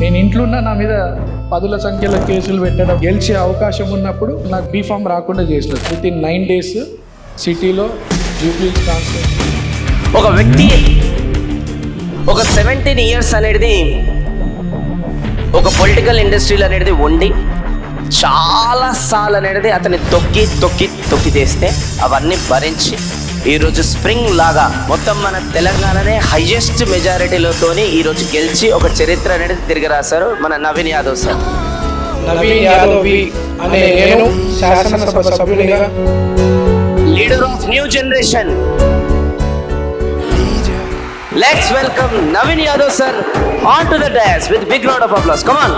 నేను ఇంట్లో ఉన్న నా మీద పదుల సంఖ్యలో కేసులు పెట్టడం, గెలిచే అవకాశం ఉన్నప్పుడు నాకు బీఫామ్ రాకుండా చేసినారు. విత్ ఇన్ 9 days సిటీలో జూబ్లీ ట్రాన్స్ఫర్. ఒక వ్యక్తి ఒక 17 years అనేది ఒక పొలిటికల్ ఇండస్ట్రీలో అనేది ఉండి చాలా సార్లు అనేది అతన్ని తొక్కి తెస్తే అవన్నీ భరించి ఈరోజు స్ప్రింగ్ లాగా మొత్తం మన తెలంగాణనే హైయెస్ట్ మెజారిటీలతోని ఈరోజు గెలిచి ఒక చరిత్ర అనేది తిరిగి రాశారు మన నవీన్ యాదవ్ సార్. నవీన్ యాదవ్ అనే నేను శాసనసభ సభ్యునిగా leader of new generation. Let's welcome Naveen Yadav sir onto the dais with big round of applause. Come on.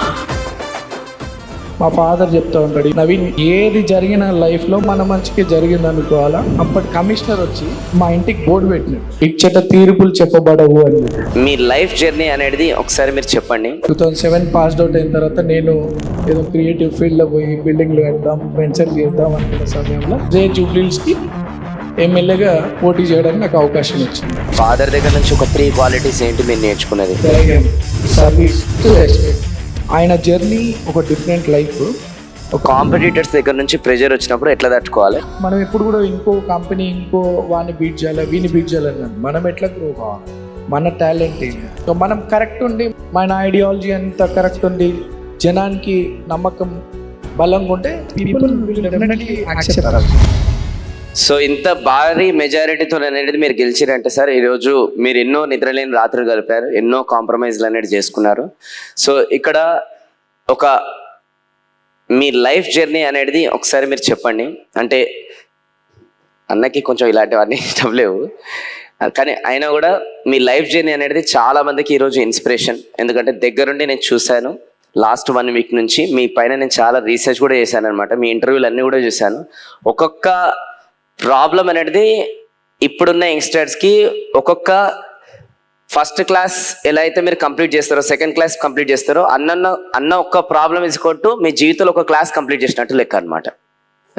మా ఫాదర్ చెప్తా ఉంటాడు, నవీన్ ఏది జరిగిన లైఫ్లో మన మంచికి జరిగింది అనుకోవాలా. అప్పటి కమిషనర్ వచ్చి మా ఇంటికి బోర్డు పెట్టినాడు, ఇచ్చట తీర్పులు చెప్పబడవు అని. మీ లైఫ్ జర్నీ అనేది ఒకసారి మీరు చెప్పండి. 2007 పాస్డ్ అవుట్ అయిన తర్వాత నేను ఏదో క్రియేటివ్ ఫీల్డ్లో పోయి బిల్డింగ్లు కడదాం, వెంచర్ చేద్దాం అనుకున్న సమయంలో జూబ్లీస్కి ఎమ్మెల్యేగా పోటీ చేయడానికి నాకు అవకాశం వచ్చింది. ఫాదర్ దగ్గర నుంచి ఒక 3 qualities ఏంటి మీరు నేర్చుకున్నది? Service, respect. ఆయన జర్నీ ఒక డిఫరెంట్ లైఫ్. ఒక కాంపిటీటర్స్ దగ్గర నుంచి ప్రెజర్ వచ్చినప్పుడు ఎట్లా తట్టుకోవాలి? మనం ఎప్పుడు కూడా ఇంకో కంపెనీ ఇంకో వాడిని బీట్ చేయాలి, వీని బీట్ చేయాలని మనం ఎట్లా గ్రో కావాలి, మన టాలెంట్ ఏంటి. సో మనం కరెక్ట్ ఉండి, మన ఐడియాలజీ అంతా కరెక్ట్ ఉండి, జనానికి నమ్మకం బలంగా ఉంటే people will definitely accept. So ఇంత భారీ మెజారిటీతో అనేది మీరు గెలిచిరంటే సార్, ఈరోజు మీరు ఎన్నో నిద్రలేని రాత్రులు గడిపారు, ఎన్నో కాంప్రమైజ్లు అనేది చేసుకున్నారు. సో ఇక్కడ ఒక మీ లైఫ్ జర్నీ అనేది ఒకసారి మీరు చెప్పండి. అంటే అన్నకి కొంచెం ఇలాంటివన్నీ ఇష్టం లేవు, కానీ అయినా కూడా మీ లైఫ్ జర్నీ అనేది చాలా మందికి ఈరోజు ఇన్స్పిరేషన్. ఎందుకంటే దగ్గరుండి నేను చూశాను, లాస్ట్ 1 week నుంచి మీ పైన నేను చాలా రీసెర్చ్ కూడా చేశాను అనమాట. మీ ఇంటర్వ్యూలు అన్నీ కూడా చూశాను. ఒక్కొక్క ప్రాబ్లం అనేది ఇప్పుడున్న యంగ్స్టర్స్కి ఒక్కొక్క ఫస్ట్ క్లాస్ ఎలా అయితే మీరు కంప్లీట్ చేస్తారో, సెకండ్ క్లాస్ కంప్లీట్ చేస్తారో, అన్న ఒక్క ప్రాబ్లం ఇసుకొట్టు మీ జీవితంలో ఒక క్లాస్ కంప్లీట్ చేసినట్టు లెక్క అనమాట.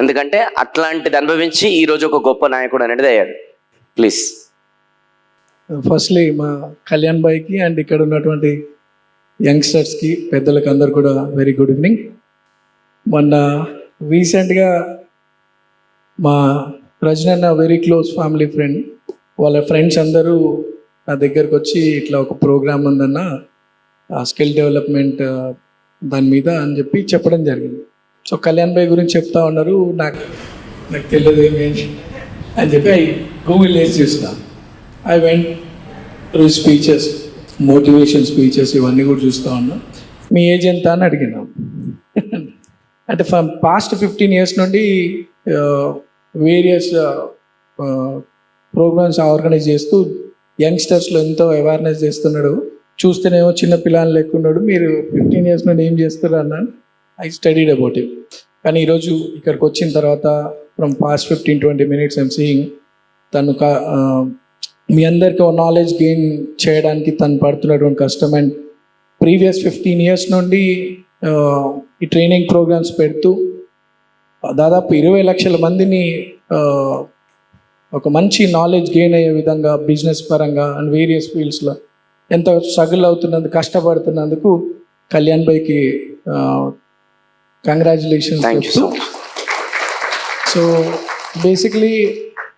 ఎందుకంటే అట్లాంటిది అనుభవించి ఈరోజు ఒక గొప్ప నాయకుడు అనేది అయ్యాడు. ప్లీజ్. ఫస్ట్లీ మా కళ్యాణ్ భాయ్కి అండ్ ఇక్కడ ఉన్నటువంటి యంగ్స్టర్స్కి, పెద్దలకు అందరు కూడా వెరీ గుడ్ ఈవినింగ్. మొన్న రీసెంట్గా మా రజనన్న వెరీ క్లోజ్ ఫ్యామిలీ ఫ్రెండ్, వాళ్ళ ఫ్రెండ్స్ అందరూ నా దగ్గరకు వచ్చి ఇట్లా ఒక ప్రోగ్రామ్ ఉందన్న స్కిల్ డెవలప్మెంట్ దాని మీద అని చెప్పి చెప్పడం జరిగింది. సో కళ్యాణ్ భాయ్ గురించి చెప్తా ఉన్నారు, నాకు తెలియదు ఏమేమి అని చెప్పి గూగుల్ వేసి చూసిన. I went through speeches, motivation speeches ఇవన్నీ కూడా చూస్తూ ఉన్నా. మీ ఏజ్ ఎంత అని అడిగినా. అంటే పాస్ట్ 15 years నుండి వేరియస్ ప్రోగ్రామ్స్ ఆర్గనైజ్ చేస్తూ యంగ్స్టర్స్లో ఎంతో అవేర్నెస్ చేస్తున్నాడు. చూస్తేనేమో చిన్న పిల్లలు లేకున్నాడు, మీరు 15 years నుండి ఏం చేస్తారు అన్నాను. I studied about it. కానీ ఈరోజు ఇక్కడికి వచ్చిన తర్వాత from past 15-20 minutes I'm seeing తను మీ అందరికీ ఒక నాలెడ్జ్ గెయిన్ చేయడానికి తను పడుతున్నటువంటి కష్టం. అండ్ ప్రీవియస్ 15 years నుండి ఈ ట్రైనింగ్ ప్రోగ్రామ్స్ పెడుతూ దాదాపు 20 లక్షల మందిని ఒక మంచి నాలెడ్జ్ గెయిన్ అయ్యే విధంగా బిజినెస్ పరంగా అండ్ వేరియస్ ఫీల్డ్స్లో ఎంత స్ట్రగుల్ అవుతున్నందుకు, కష్టపడుతున్నందుకు కళ్యాణ్ భాయ్కి కంగ్రాచులేషన్స్. సో బేసిక్లీ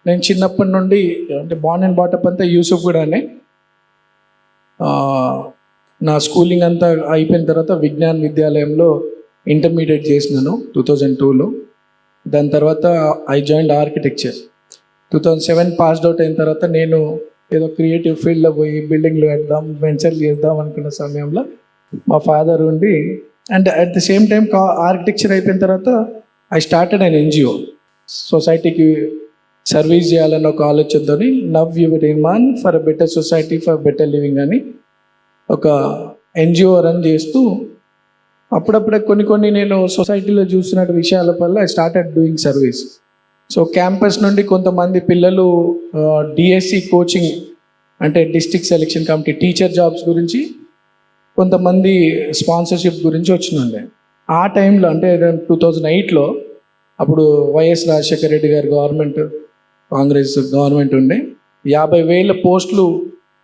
నేను చిన్నప్పటి నుండి, అంటే బార్న్ అండ్ బాటప్ అంతా యూసుఫ్ కూడానే. నా స్కూలింగ్ అంతా అయిపోయిన తర్వాత విజ్ఞాన్ విద్యాలయంలో ఇంటర్మీడియట్ చేసినాను 2002లో. దాని తర్వాత I joined architecture. 2007 passed out అయిన తర్వాత నేను ఏదో క్రియేటివ్ ఫీల్డ్లో పోయి బిల్డింగ్లు కడదాం, వెంచర్ చేద్దాం అనుకున్న సమయంలో మా ఫాదర్ ఉండి, and at the same time architecture అయిపోయిన తర్వాత ఐ స్టార్టెడ్ అన్ NGO. సొసైటీకి సర్వీస్ చేయాలన్న ఒక ఆలోచనతో love your Iman for a better society for better living అని ఒక NGO రన్ చేస్తూ అప్పుడప్పుడే కొన్ని నేను సొసైటీలో చూస్తున్న విషయాల వల్ల I started doing service. So campus నుండి కొంతమంది పిల్లలు DSC కోచింగ్, అంటే district selection committee teacher jobs గురించి, కొంతమంది స్పాన్సర్షిప్ గురించి వచ్చినుండే. ఆ టైంలో అంటే 2008లో అప్పుడు వైఎస్ రాజశేఖర రెడ్డి గారి గవర్నమెంట్, కాంగ్రెస్ గవర్నమెంట్ ఉండే, 50,000 పోస్టులు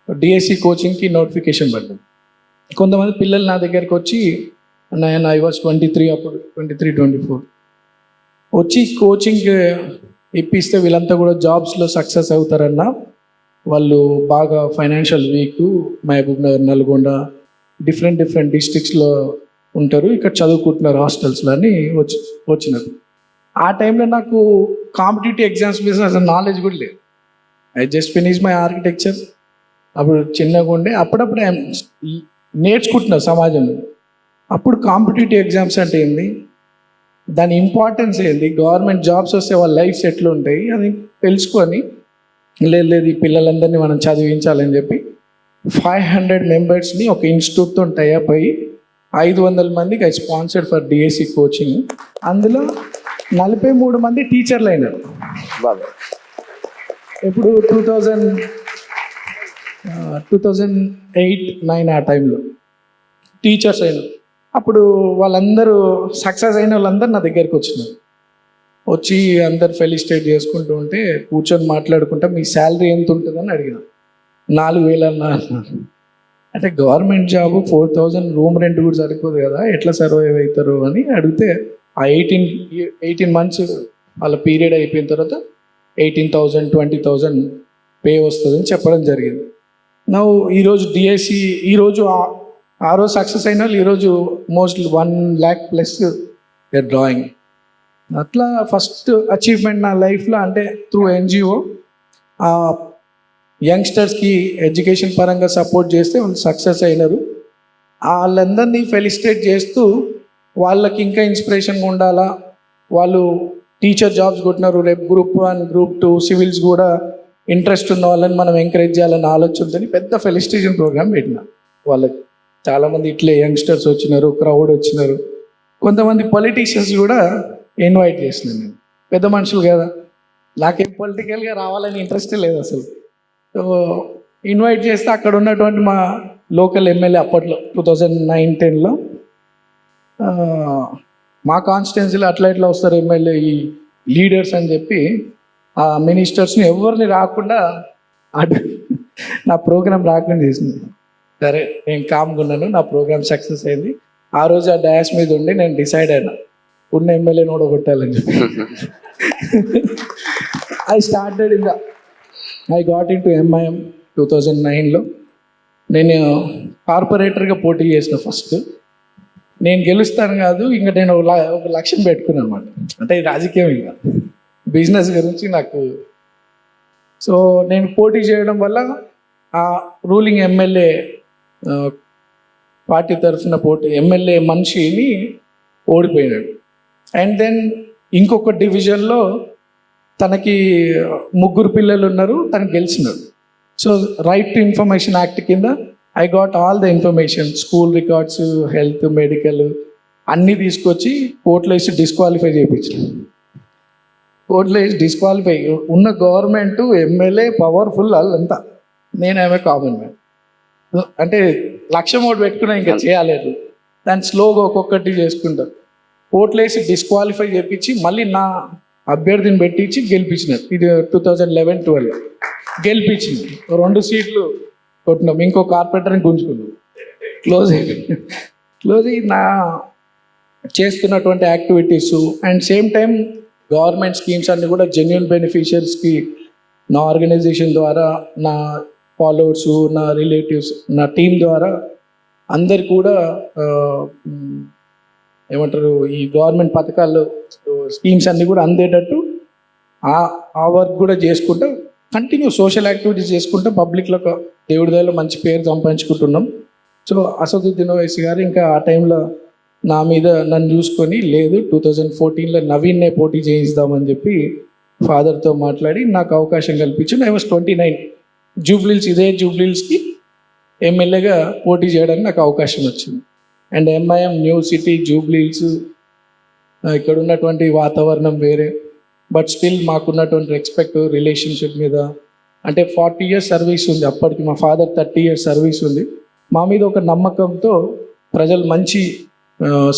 DSC కోచింగ్కి నోటిఫికేషన్ పడ్డాయి. కొంతమంది పిల్లలు నా దగ్గరికి వచ్చి నేను ఐ వాజ్ 23 అప్పుడు 23-24 వచ్చి కోచింగ్ ఇప్పిస్తే వీళ్ళంతా కూడా జాబ్స్లో సక్సెస్ అవుతారన్న, వాళ్ళు బాగా financial weak, Mahabubnagar, Nalgonda different డిస్ట్రిక్ట్స్లో ఉంటారు, ఇక్కడ చదువుకుంటున్నారు హాస్టల్స్లో అని వచ్చినారు. ఆ టైంలో నాకు కాంపిటేటివ్ ఎగ్జామ్స్ మీద అసలు నాలెడ్జ్ కూడా లేదు. I just finish my architecture. అప్పుడు చిన్నగా ఉండే, అప్పుడప్పుడు నేర్చుకుంటున్నా సమాజంలో. అప్పుడు కాంపిటేటివ్ ఎగ్జామ్స్ అంటే ఏంది, దాని ఇంపార్టెన్స్ ఏంది, గవర్నమెంట్ జాబ్స్ వస్తే వాళ్ళ లైఫ్స్ ఎట్లా ఉంటాయి అని తెలుసుకొని లేదు ఈ పిల్లలందరినీ మనం చదివించాలని చెప్పి 500 మెంబర్స్ని ఒక ఇన్స్టిట్యూట్తో టైఅప్ అయ్యి 500 మందికి I sponsored for DSC coaching. అందులో 43 మంది టీచర్లు అయినారు. బాబా ఇప్పుడు 2008-9 ఆ టైంలో టీచర్స్ అయినారు. అప్పుడు వాళ్ళందరూ సక్సెస్ అయిన వాళ్ళందరూ నా దగ్గరికి వచ్చినారు. వచ్చి అందరు ఫెలిసిటేట్ చేసుకుంటూ ఉంటే కూర్చొని మాట్లాడుకుంటా మీ శాలరీ ఎంత ఉంటుందని అడిగిన. 4,000 అన్నా. అంటే గవర్నమెంట్ జాబ్ 4,000 రూమ్ రెంట్ కూడా సరిపోదు కదా, ఎట్లా సర్వైవ్ అవుతారు అని అడిగితే ఆ 18 మంత్స్ వాళ్ళ పీరియడ్ అయిపోయిన తర్వాత 18,000 20,000 పే వస్తుందని చెప్పడం జరిగింది. ఈరోజు డిఎస్సి ఈరోజు ఆ రోజు సక్సెస్ అయిన వాళ్ళు ఈరోజు మోస్ట్లీ 1 lakh ప్లస్ డ్రాయింగ్. అట్లా ఫస్ట్ అచీవ్మెంట్ నా లైఫ్లో అంటే త్రూ ఎన్జిఓ యంగ్స్టర్స్కి ఎడ్యుకేషన్ పరంగా సపోర్ట్ చేస్తే వాళ్ళు సక్సెస్ అయినారు. వాళ్ళందరినీ ఫెలిసిటేట్ చేస్తూ వాళ్ళకి ఇంకా ఇన్స్పిరేషన్గా ఉండాలా, వాళ్ళు టీచర్ జాబ్స్ కొట్టినారు, రేపు Group 1 Group 2 సివిల్స్ కూడా ఇంట్రెస్ట్ ఉన్న వాళ్ళని మనం ఎంకరేజ్ చేయాలని ఆలోచనతో పెద్ద ఫెలిసిటేషన్ ప్రోగ్రామ్ పెట్టిన. వాళ్ళకి చాలామంది ఇట్లే యంగ్స్టర్స్ వచ్చినారు, క్రౌడ్ వచ్చినారు, కొంతమంది పొలిటీషియన్స్ కూడా ఇన్వైట్ చేసినాను. నేను పెద్ద మనుషులు కదా, నాకేం పొలిటికల్గా రావాలని ఇంట్రెస్ట్ లేదు అసలు. సో ఇన్వైట్ చేస్తే అక్కడ ఉన్నటువంటి మా లోకల్ ఎమ్మెల్యే అప్పట్లో 2009-10లో మా కాన్స్టిట్యున్సీలో అట్లా ఎట్లా వస్తారు ఎమ్మెల్యే ఈ లీడర్స్ అని చెప్పి ఆ మినిస్టర్స్ని ఎవరిని రాకుండా నా ప్రోగ్రాం రాకుండా చేసింది. సరే నేను కామ్గా ఉన్నాను, నా ప్రోగ్రామ్ సక్సెస్ అయింది. ఆ రోజు ఆ డాష్ మీద ఉండి నేను డిసైడ్ అయినా ఉన్న ఎమ్మెల్యేని కూడా కొట్టాలని చెప్పి I got in to MIM 2009లో. నేను కార్పొరేటర్గా పోటీ చేసిన ఫస్ట్. నేను గెలుస్తాను కాదు, ఇంకా నేను ఒక లక్ష్యం పెట్టుకున్నాను అనమాట. అంటే రాజకీయం ఇంకా బిజినెస్ గురించి నాకు. సో నేను పోటీ చేయడం వల్ల ఆ రూలింగ్ ఎమ్మెల్యే పార్టీ తరఫున ఎమ్మెల్యే మనిషిని ఓడిపోయినాడు. అండ్ దెన్ ఇంకొక డివిజన్లో తనకి 3 పిల్లలు ఉన్నారు, తను గెలిచినాడు. So right to information act కింద I got all the information, school records, health, medical అన్నీ తీసుకొచ్చి కోర్టులో వేసి డిస్క్వాలిఫై చేయించాను. కోర్టులో వేసి డిస్క్వాలిఫై ఉన్న గవర్నమెంట్ ఎమ్మెల్యే పవర్ఫుల్ వాళ్ళంతా, నేనేమే కామన్ మ్యాన్. అంటే లక్ష్యం ఒకటి పెట్టుకున్నా ఇంకా చేయలేదు, దాన్ని స్లోగా ఒక్కొక్కటి చేసుకుంటారు. కోర్టులో వేసి డిస్క్వాలిఫై చేయించి మళ్ళీ నా అభ్యర్థిని పెట్టించి గెలిపించినారు. ఇది 2011-12 గెలిపించింది. 2 సీట్లు కొట్టినాం, ఇంకో కార్పొరేటర్ని గుంజుకున్నాం, క్లోజ్ అయ్యి నా చేస్తున్నటువంటి activities and same time government schemes అన్నీ కూడా జెన్యున్ బెనిఫిషియర్స్కి నా ఆర్గనైజేషన్ ద్వారా, నా ఫాలోవర్స్, నా రిలేటివ్స్, నా టీం ద్వారా అందరు కూడా ఏమంటారు ఈ గవర్నమెంట్ పథకాలు స్కీమ్స్ అన్నీ కూడా అందేటట్టు ఆ వర్క్ కూడా చేసుకుంటూ కంటిన్యూ సోషల్ యాక్టివిటీస్ చేసుకుంటూ పబ్లిక్లో ఒక దేవుడి దయలో మంచి పేరు సంపాదించుకుంటున్నాం. సో అసదుద్దీన్ ఓవైసీ గారు ఇంకా ఆ టైంలో నా మీద నన్ను చూసుకొని లేదు 2014లో నవీన్నే పోటీ చేయిద్దామని చెప్పి ఫాదర్తో మాట్లాడి నాకు అవకాశం కల్పించి ఐ వాస్ 29 జూబ్లీహిల్స్, ఇదే జూబ్లీహిల్స్కి ఎమ్మెల్యేగా పోటీ చేయడానికి నాకు అవకాశం వచ్చింది. And MIM new city Jubilee Hills ఇక్కడ ఉన్నటువంటి వాతావరణం వేరే, బట్ స్టిల్ మాకున్నటువంటి రెస్పెక్ట్ రిలేషన్షిప్ మీద అంటే 40 years సర్వీస్ ఉంది. అప్పటికి మా ఫాదర్ 30 years సర్వీస్ ఉంది. మా మీద ఒక నమ్మకంతో ప్రజలు మంచి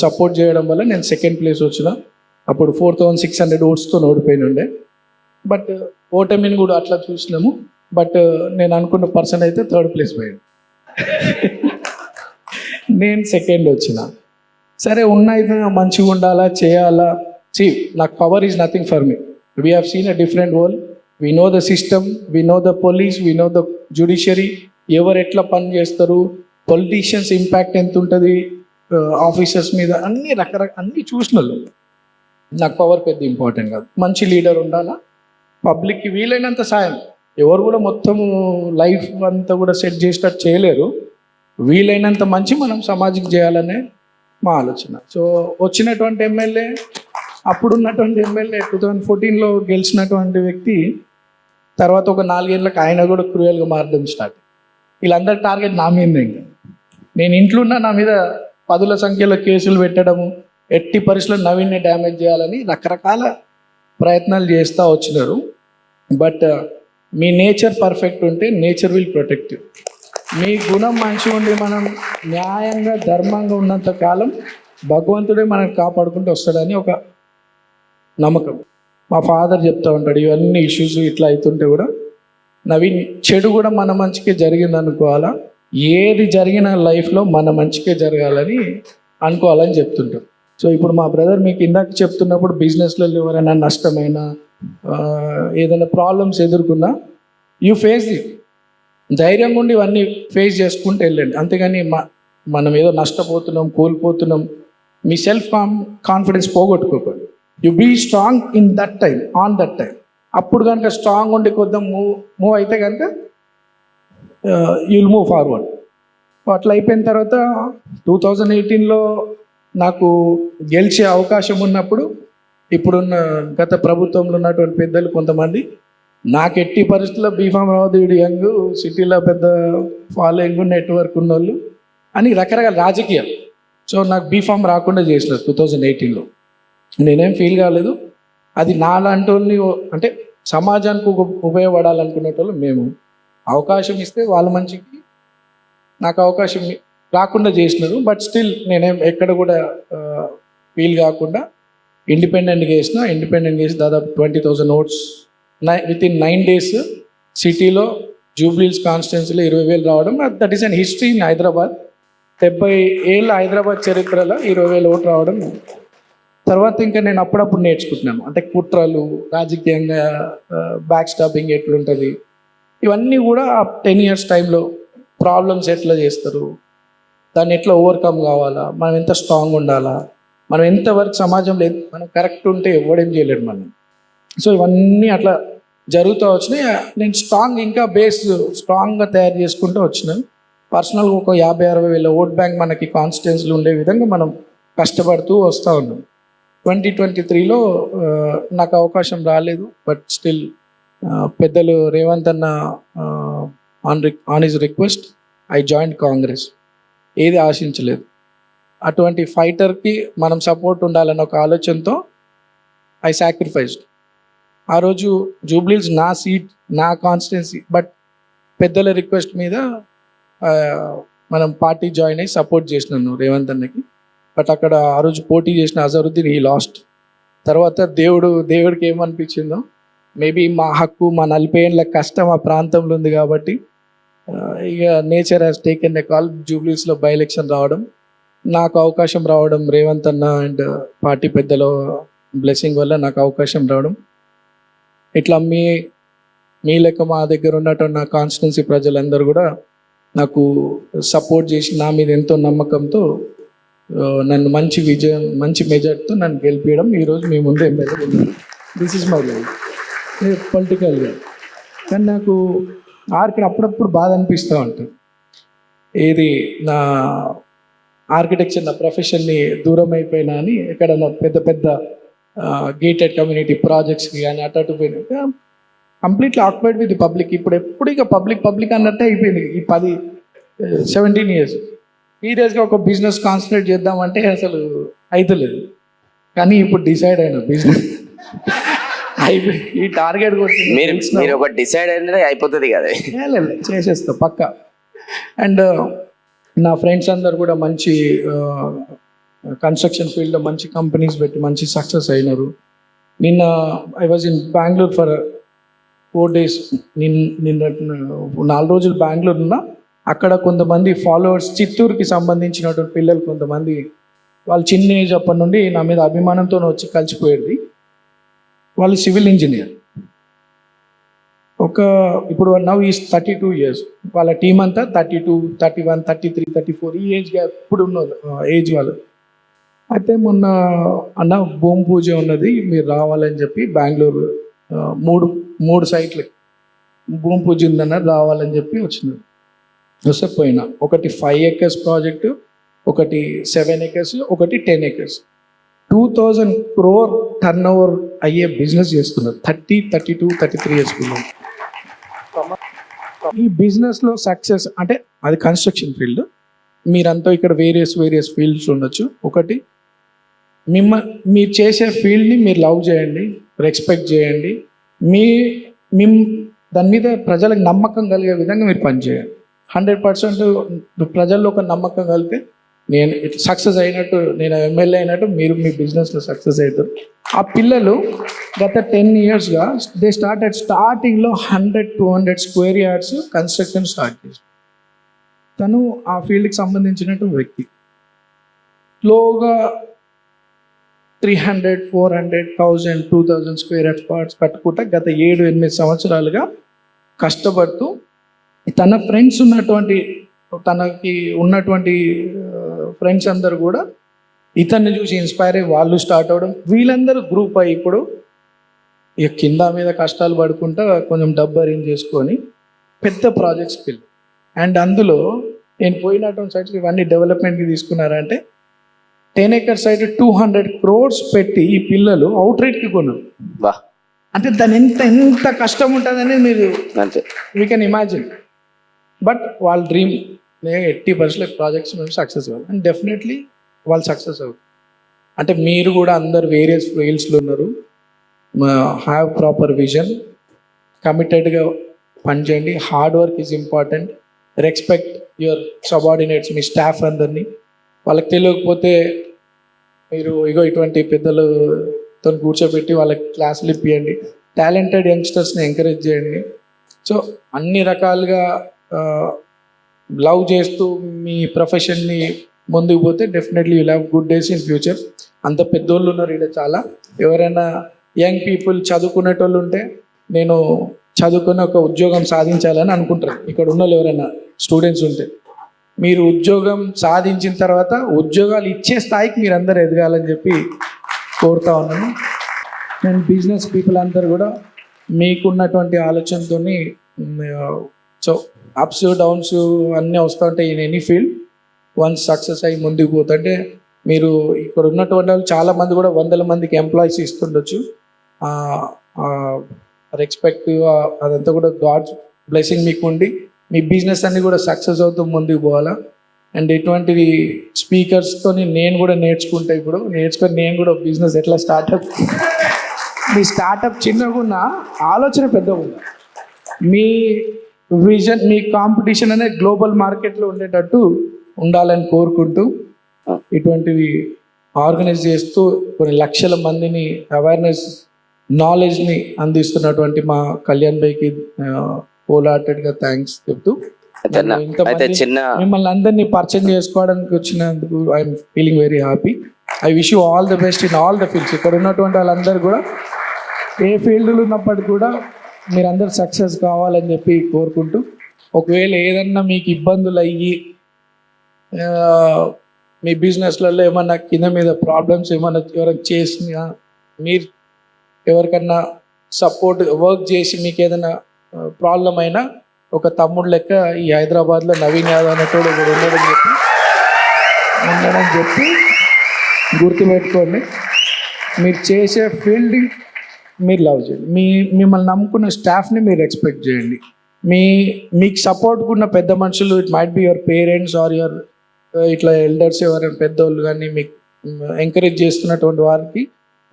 సపోర్ట్ చేయడం వల్ల నేను 2nd place వచ్చిన. అప్పుడు 4,600 ఓట్స్తో ఓడిపోయినుండే, బట్ ఓటమిని కూడా అట్లా చూసినాము. బట్ నేను అనుకున్న పర్సన్ అయితే 3rd place పోయాడు. నేను సెకండ్ వచ్చిన. సరే ఉన్నది మంచిగా ఉండాలా చేయాలా. నాకు power is nothing for me. We have seen a different world. We know the system, we know the police, we know the judiciary, ఎవరు ఎట్లా పని చేస్తారు, పొలిటీషియన్స్ ఇంపాక్ట్ ఎంత ఉంటుంది ఆఫీసర్స్ మీద, అన్ని అన్నీ చూసిన వాళ్ళు. నాకు పవర్ పెద్ద ఇంపార్టెంట్ కాదు. మంచి లీడర్ ఉండాలా, పబ్లిక్కి వీలైనంత సాయం. ఎవరు కూడా మొత్తము లైఫ్ అంతా కూడా సెట్ చేసేటట్టు చేయలేరు. వీలైనంత మంచి మనం సమాజంకి చేయాలనే మా ఆలోచన. సో వచ్చినటువంటి ఎమ్మెల్యే, అప్పుడున్నటువంటి ఎమ్మెల్యే 2014లో గెలిచినటువంటి వ్యక్తి తర్వాత ఒక 4 ఏళ్ళకి ఆయన కూడా క్రూయల్గా మారడం స్టార్ట్. వీళ్ళందరి టార్గెట్ నా మీదే. ఇంకా నేను ఇంట్లో ఉన్న నా మీద 10ల సంఖ్యలో కేసులు పెట్టడము, ఎట్టి పరిస్థితుల్లో నవీన్ని డ్యామేజ్ చేయాలని రకరకాల ప్రయత్నాలు చేస్తూ వచ్చినారు. బట్ మీ నేచర్ పర్ఫెక్ట్ ఉంటే నేచర్ విల్ ప్రొటెక్ట్ యూ. మీ గుణం మంచిగా ఉండి మనం న్యాయంగా ధర్మంగా ఉన్నంత కాలం భగవంతుడే మనల్ని కాపాడుకుంటూ వస్తాడని ఒక నమ్మకం. మా ఫాదర్ చెప్తూ ఉంటాడు, ఇవన్నీ ఇష్యూస్ ఇట్లా అవుతుంటే కూడా నవీన్ చెడు కూడా మన మంచికే జరిగింది అనుకోవాలా, ఏది జరిగిన లైఫ్లో మన మంచికే జరగాలని అనుకోవాలని చెప్తుంటారు. సో ఇప్పుడు మా బ్రదర్ మీకు ఇందాక చెప్తున్నప్పుడు బిజినెస్లో ఎవరైనా నష్టమైనా ఏదైనా ప్రాబ్లమ్స్ ఎదుర్కొన్నా యూ ఫేస్ ది, ధైర్యంగా ఉండి ఇవన్నీ ఫేస్ చేసుకుంటూ వెళ్ళండి. అంతేగాని మనం ఏదో నష్టపోతున్నాం, కోల్పోతున్నాం, మీ సెల్ఫ్ కాన్ఫిడెన్స్ పోగొట్టుకోకండి. You be strong in that time, on that time. అప్పుడు కనుక స్ట్రాంగ్ ఉండి కొద్దిగా మూవ్ అయితే కనుక యుల్ మూవ్ ఫార్వర్డ్. అట్లా అయిపోయిన తర్వాత 2018లో నాకు గెలిచే అవకాశం ఉన్నప్పుడు ఇప్పుడున్న గత ప్రభుత్వంలో ఉన్నటువంటి పెద్దలు కొంతమంది నాకు ఎట్టి పరిస్థితుల్లో బీఫామ్ రావద్దు, వీడు యంగ్, సిటీలో పెద్ద ఫాలోయింగ్ నెట్వర్క్ ఉన్నోళ్ళు అని రకరకాల రాజకీయాలు. సో నాకు బీఫామ్ రాకుండా చేసినారు 2018లో. నేనేం ఫీల్ కాలేదు. అది నాలాంటి వాళ్ళని, అంటే సమాజానికి ఉపయోగపడాలనుకునేటోళ్ళు మేము. అవకాశం ఇస్తే వాళ్ళ మంచికి నాకు అవకాశం రాకుండా చేసినారు. బట్ స్టిల్ నేనేం ఎక్కడ కూడా ఫీల్ కాకుండా ఇండిపెండెంట్గా చేసి దాదాపు 20,000 ఓట్స్ విత్ ఇన్ 9 days సిటీలో జూబ్లీహిల్స్ కాన్స్టిట్యున్సీలో 20,000 రావడం. That is an history in Hyderabad. 70 ఏళ్ళ హైదరాబాద్ చరిత్రలో 20,000 ఓట్లు రావడం. తర్వాత ఇంకా నేను అప్పుడప్పుడు నేర్చుకుంటున్నాను, అంటే కుట్రలు, రాజకీయంగా బ్యాక్ స్టాపింగ్ ఎట్లుంటుంది, ఇవన్నీ కూడా 10 years టైంలో ప్రాబ్లమ్స్ ఎట్లా చేస్తారు, దాన్ని ఎట్లా ఓవర్కమ్ కావాలా, మనం ఎంత స్ట్రాంగ్ ఉండాలా, మనం ఎంతవరకు సమాజంలో మనం కరెక్ట్ ఉంటే ఎవడేం చేయలేడు మనం. సో ఇవన్నీ అట్లా జరుగుతూ వచ్చినాయి. నేను ఇంకా బేస్ స్ట్రాంగ్గా తయారు చేసుకుంటూ వచ్చినాను. పర్సనల్గా ఒక 50-60 వేల ఓట్ బ్యాంక్ మనకి కాన్స్టిట్యున్సీలు ఉండే విధంగా మనం కష్టపడుతూ వస్తూ ఉన్నాం. 2023లో నాకు అవకాశం రాలేదు. బట్ స్టిల్ పెద్దలు రేవంత్ అన్న on his request I join Congress. ఏది ఆశించలేదు. అటువంటి ఫైటర్కి మనం సపోర్ట్ ఉండాలన్న ఒక ఆలోచనతో ఐ సాక్రిఫైస్డ్. ఆ రోజు జూబ్లీహిల్స్ నా సీట్, నా కాన్స్టిట్యున్సీ. బట్ పెద్దల రిక్వెస్ట్ మీద మనం పార్టీ జాయిన్ అయ్యి సపోర్ట్ చేసినాను రేవంత్ అన్నకి. బట్ అక్కడ ఆ రోజు పోటీ చేసిన అజరుద్దీన్ ఈ లాస్ట్. తర్వాత దేవుడికి ఏమనిపించిందో, మేబీ మా హక్కు, మా 40 ఏళ్ళ కష్టం ఆ ప్రాంతంలో ఉంది కాబట్టి ఇక nature has taken a call. జూబ్లీహిల్స్లో బై ఎలక్షన్ రావడం, నాకు అవకాశం రావడం, రేవంత్ అన్న అండ్ పార్టీ పెద్దల బ్లెస్సింగ్ వల్ల నాకు అవకాశం రావడం. ఇట్లా మీ లెక్క మా దగ్గర ఉన్నటువంటి నా కాన్స్టిట్యున్సీ ప్రజలందరూ కూడా నాకు సపోర్ట్ చేసి నా మీద ఎంతో నమ్మకంతో నన్ను మంచి మెజార్టీతో నన్ను గెలిపించడం. ఈరోజు మీ ముందు ఎమ్మెల్యే ఉన్నాను. దిస్ ఈజ్ మై లైఫ్ పొలిటికల్గా. కానీ నాకు అప్పుడప్పుడు బాధ అనిపిస్తూ ఉంటుంది, ఏది నా ఆర్కిటెక్చర్, నా ప్రొఫెషన్ని దూరం అయిపోయినా అని. ఎక్కడన్నా పెద్ద గేటెడ్ కమ్యూనిటీ ప్రాజెక్ట్స్కి కానీ అటు పోయినా కంప్లీట్లీ ఆక్యుపైడ్ విత్ పబ్లిక్. ఎప్పుడు ఇక పబ్లిక్ అన్నట్టే అయిపోయింది ఈ 17 years. సీరియస్గా ఒక బిజినెస్ కాన్సన్ట్రేట్ చేద్దామంటే అసలు అవుతలేదు. కానీ ఇప్పుడు డిసైడ్ అయినా బిజినెస్ అయిపోయి ఈ టార్గెట్ కొట్టి మీరు ఒక డిసైడ్ అయితే అయిపోతుంది కదా, చేసేస్తా పక్కా. అండ్ నా ఫ్రెండ్స్ అందరు కూడా మంచి కన్స్ట్రక్షన్ ఫీల్డ్లో మంచి కంపెనీస్ పెట్టి మంచి సక్సెస్ అయినారు. నిన్న I was in Bengaluru for 4 days. నిన్న 4 రోజులు బెంగళూరు ఉన్నా. అక్కడ కొంతమంది ఫాలోవర్స్, చిత్తూరుకి సంబంధించినటువంటి పిల్లలు కొంతమంది, వాళ్ళు చిన్న ఏజ్ అప్పటి నుండి నా మీద అభిమానంతో వచ్చి కలిసిపోయేది. వాళ్ళు సివిల్ ఇంజనీర్. ఇప్పుడు నవ్ ఈస్ 32 years. వాళ్ళ టీం అంతా 32, 31, 33, 34 ఈ ఏజ్ గ్యాప్ ఇప్పుడు ఉన్న ఏజ్ వాళ్ళు. అయితే మొన్న అన్న భూమి పూజ ఉన్నది, మీరు రావాలని చెప్పి బెంగళూరు మూడు సైట్లకి భూమి పూజ ఉందన్నారు, రావాలని చెప్పి వచ్చినారు. వస్తే పోయినా. ఒకటి 5 acres ప్రాజెక్టు, ఒకటి 7 acres, ఒకటి 10 acres. 2000 crore టర్న్ ఓవర్ అయ్యే బిజినెస్ చేస్తున్నారు 32, 33 years పిల్లలు. ఈ బిజినెస్లో సక్సెస్ అంటే అది కన్స్ట్రక్షన్ ఫీల్డ్. మీరంతా ఇక్కడ వేరియస్ ఫీల్డ్స్ ఉండొచ్చు. ఒకటి, మీరు చేసే ఫీల్డ్ని మీరు లవ్ చేయండి, రెస్పెక్ట్ చేయండి. దాని మీద ప్రజలకు నమ్మకం కలిగే విధంగా మీరు పనిచేయండి. 100% ప్రజల్లో ఒక నమ్మకం కలిగితే నేను సక్సెస్ అయినట్టు, నేను ఎమ్మెల్యే అయినట్టు మీరు మీ బిజినెస్లో సక్సెస్ అవుతారు. ఆ పిల్లలు గత 10 yearsగా దే స్టార్టింగ్లో 100-200 square yards కన్స్ట్రక్షన్ స్టార్ట్ చేశారు. తను ఆ ఫీల్డ్కి సంబంధించినట్టు వ్యక్తి. స్లోగా 300, 400, 1000, 2000 square yards parts కట్టుకుంటా గత 7-8 సంవత్సరాలుగా కష్టపడుతూ తన ఫ్రెండ్స్ తనకి ఉన్నటువంటి ఫ్రెండ్స్ అందరు కూడా ఇతన్ని చూసి ఇన్స్పైర్ అయ్యి వాళ్ళు స్టార్ట్ అవ్వడం, వీళ్ళందరూ గ్రూప్ అయ్యి ఇప్పుడు ఇక కింద మీద కష్టాలు పడుకుంటా కొంచెం డబ్బు అరేంజ్ చేసుకొని పెద్ద ప్రాజెక్ట్స్కి వెళ్ళి, అండ్ అందులో నేను పోయినటువంటి సైట్స్ ఇవన్నీ డెవలప్మెంట్కి తీసుకున్నారంటే 10 acres సైట్ 200 crores పెట్టి ఈ పిల్లలు అవుట్ రేట్కి కొన్నారు. బా, అంటే దాని ఎంత కష్టం ఉంటుందని మీరు అంతే వీ కెన్ ఇమాజిన్. బట్ వాళ్ళ డ్రీమ్ 80% ప్రాజెక్ట్స్ మేము సక్సెస్ అవ్వాలి, అండ్ డెఫినెట్లీ వాళ్ళు సక్సెస్ అవుతారు. అంటే మీరు కూడా అందరు వేరియస్ ఫీల్డ్స్లో ఉన్నారు. హ్యావ్ ప్రాపర్ విజన్, కమిటెడ్గా పనిచేయండి. Hard work is important. Respect your subordinates, me staff అందరినీ. వాళ్ళకి తెలియకపోతే మీరు ఇటువంటి పెద్దలతో కూర్చోబెట్టి వాళ్ళకి క్లాసులు ఇప్పియండి. టాలెంటెడ్ యంగ్స్టర్స్ని ఎంకరేజ్ చేయండి. సో అన్ని రకాలుగా లవ్ చేస్తూ మీ ప్రొఫెషన్ని ముందుకు పోతే definitely you'll have good days in future. అంత పెద్దోళ్ళు ఉన్నారు ఇక్కడ చాలా. ఎవరైనా యంగ్ పీపుల్ చదువుకునేటోళ్ళు ఉంటే నేను చదువుకుని ఒక ఉద్యోగం సాధించాలని అనుకుంటారు. ఇక్కడ ఉన్న వాళ్ళు ఎవరైనా స్టూడెంట్స్ ఉంటే మీరు ఉద్యోగం సాధించిన తర్వాత ఉద్యోగాలు ఇచ్చే స్థాయికి మీరు అందరు ఎదగాలని చెప్పి కోరుతా ఉన్నాను. నేను బిజినెస్ పీపుల్ అందరు కూడా మీకున్నటువంటి ఆలోచనతో, సో అప్స్ డౌన్స్ అన్నీ వస్తూ ఉంటాయి in any field. Once success అయ్యి ముందుకు పోతుంటే మీరు ఇక్కడ ఉన్నటువంటి వాళ్ళు చాలామంది కూడా 100 మందికి ఎంప్లాయీస్ ఇస్తుండొచ్చు. రెస్పెక్ట్ అదంతా కూడా గాడ్స్ బ్లెస్సింగ్ మీకు ఉండి మీ బిజినెస్ అన్ని కూడా సక్సెస్ అవుతూ ముందుకు పోవాలా. అండ్ ఇటువంటివి స్పీకర్స్తో నేను కూడా నేర్చుకుంటా. ఇప్పుడు నేర్చుకొని నేను కూడా బిజినెస్ ఎట్లా స్టార్టప్, మీ స్టార్టప్ చిన్నగా ఉన్న ఆలోచన పెద్దగా ఉంది, మీ విజన్, మీ కాంపిటీషన్ అనేది గ్లోబల్ మార్కెట్లో ఉండేటట్టు ఉండాలని కోరుకుంటూ ఇటువంటివి ఆర్గనైజ్ చేస్తూ కొన్ని లక్షల మందిని అవేర్నెస్, నాలెడ్జ్ని అందిస్తున్నటువంటి మా కళ్యాణ్ భాయ్కి హోల్హార్టెడ్గా థ్యాంక్స్ చెప్తూ, మిమ్మల్ని అందరినీ పరిచయం చేసుకోవడానికి వచ్చినందుకు I'm feeling very happy. I wish you all the best in all the fields. ఇక్కడ ఉన్నటువంటి వాళ్ళందరూ కూడా ఏ ఫీల్డ్లో ఉన్నప్పటికీ కూడా మీరందరూ సక్సెస్ కావాలని చెప్పి కోరుకుంటూ, ఒకవేళ ఏదన్నా మీకు ఇబ్బందులు అయ్యి మీ బిజినెస్లలో ఏమన్నా కింద మీద ప్రాబ్లమ్స్ ఏమన్నా ఎవరికి చేసినా, మీరు ఎవరికన్నా సపోర్ట్ వర్క్ చేసి మీకు ఏదైనా ప్రాబ్లం అయినా ఒక తమ్ముడు లెక్క ఈ హైదరాబాద్లో నవీన్ యాదవ్ అనేటోడు కూడా ఉండడని చెప్పి గుర్తుపెట్టుకోండి. మీరు చేసే ఫీల్డ్ మీరు లవ్ చేయండి. మిమ్మల్ని నమ్ముకున్న స్టాఫ్ని మీరు ఎక్స్పెక్ట్ చేయండి. మీకు సపోర్ట్గా ఉన్న పెద్ద మనుషులు, it might be your parents or your ఇట్లా ఎల్డర్స్ ఎవరైనా పెద్దోళ్ళు కానీ మీకు ఎంకరేజ్ చేస్తున్నటువంటి వారికి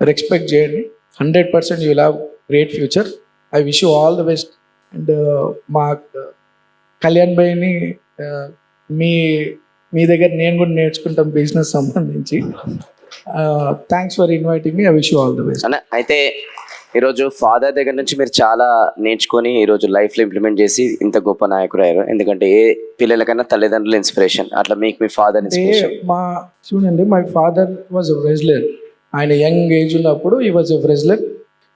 రెస్పెక్ట్ చేయండి. 100% you will have great future. I wish you all the best. And మా కళ్యాణ్ భాయ్ని మీ దగ్గర నేను కూడా నేర్చుకుంటాం బిజినెస్ సంబంధించి. Thanks for inviting me. I wish you all the best. అయితే ఈరోజు ఫాదర్ దగ్గర నుంచి మీరు చాలా నేర్చుకొని ఈరోజు లైఫ్లో ఇంప్లిమెంట్ చేసి ఇంత గొప్ప నాయకుడు అయ్యారు. ఎందుకంటే ఏ పిల్లలకన్నా తల్లిదండ్రులు ఇన్స్పిరేషన్, అట్లా మీకు మీ ఫాదర్ ఇన్స్పిరేషన్. మా చూడండి, my father was a wrestler. ఆయన యంగ్ ఏజ్ ఉన్నప్పుడు ఈ వాజ్ ఎ రెజ్లర్.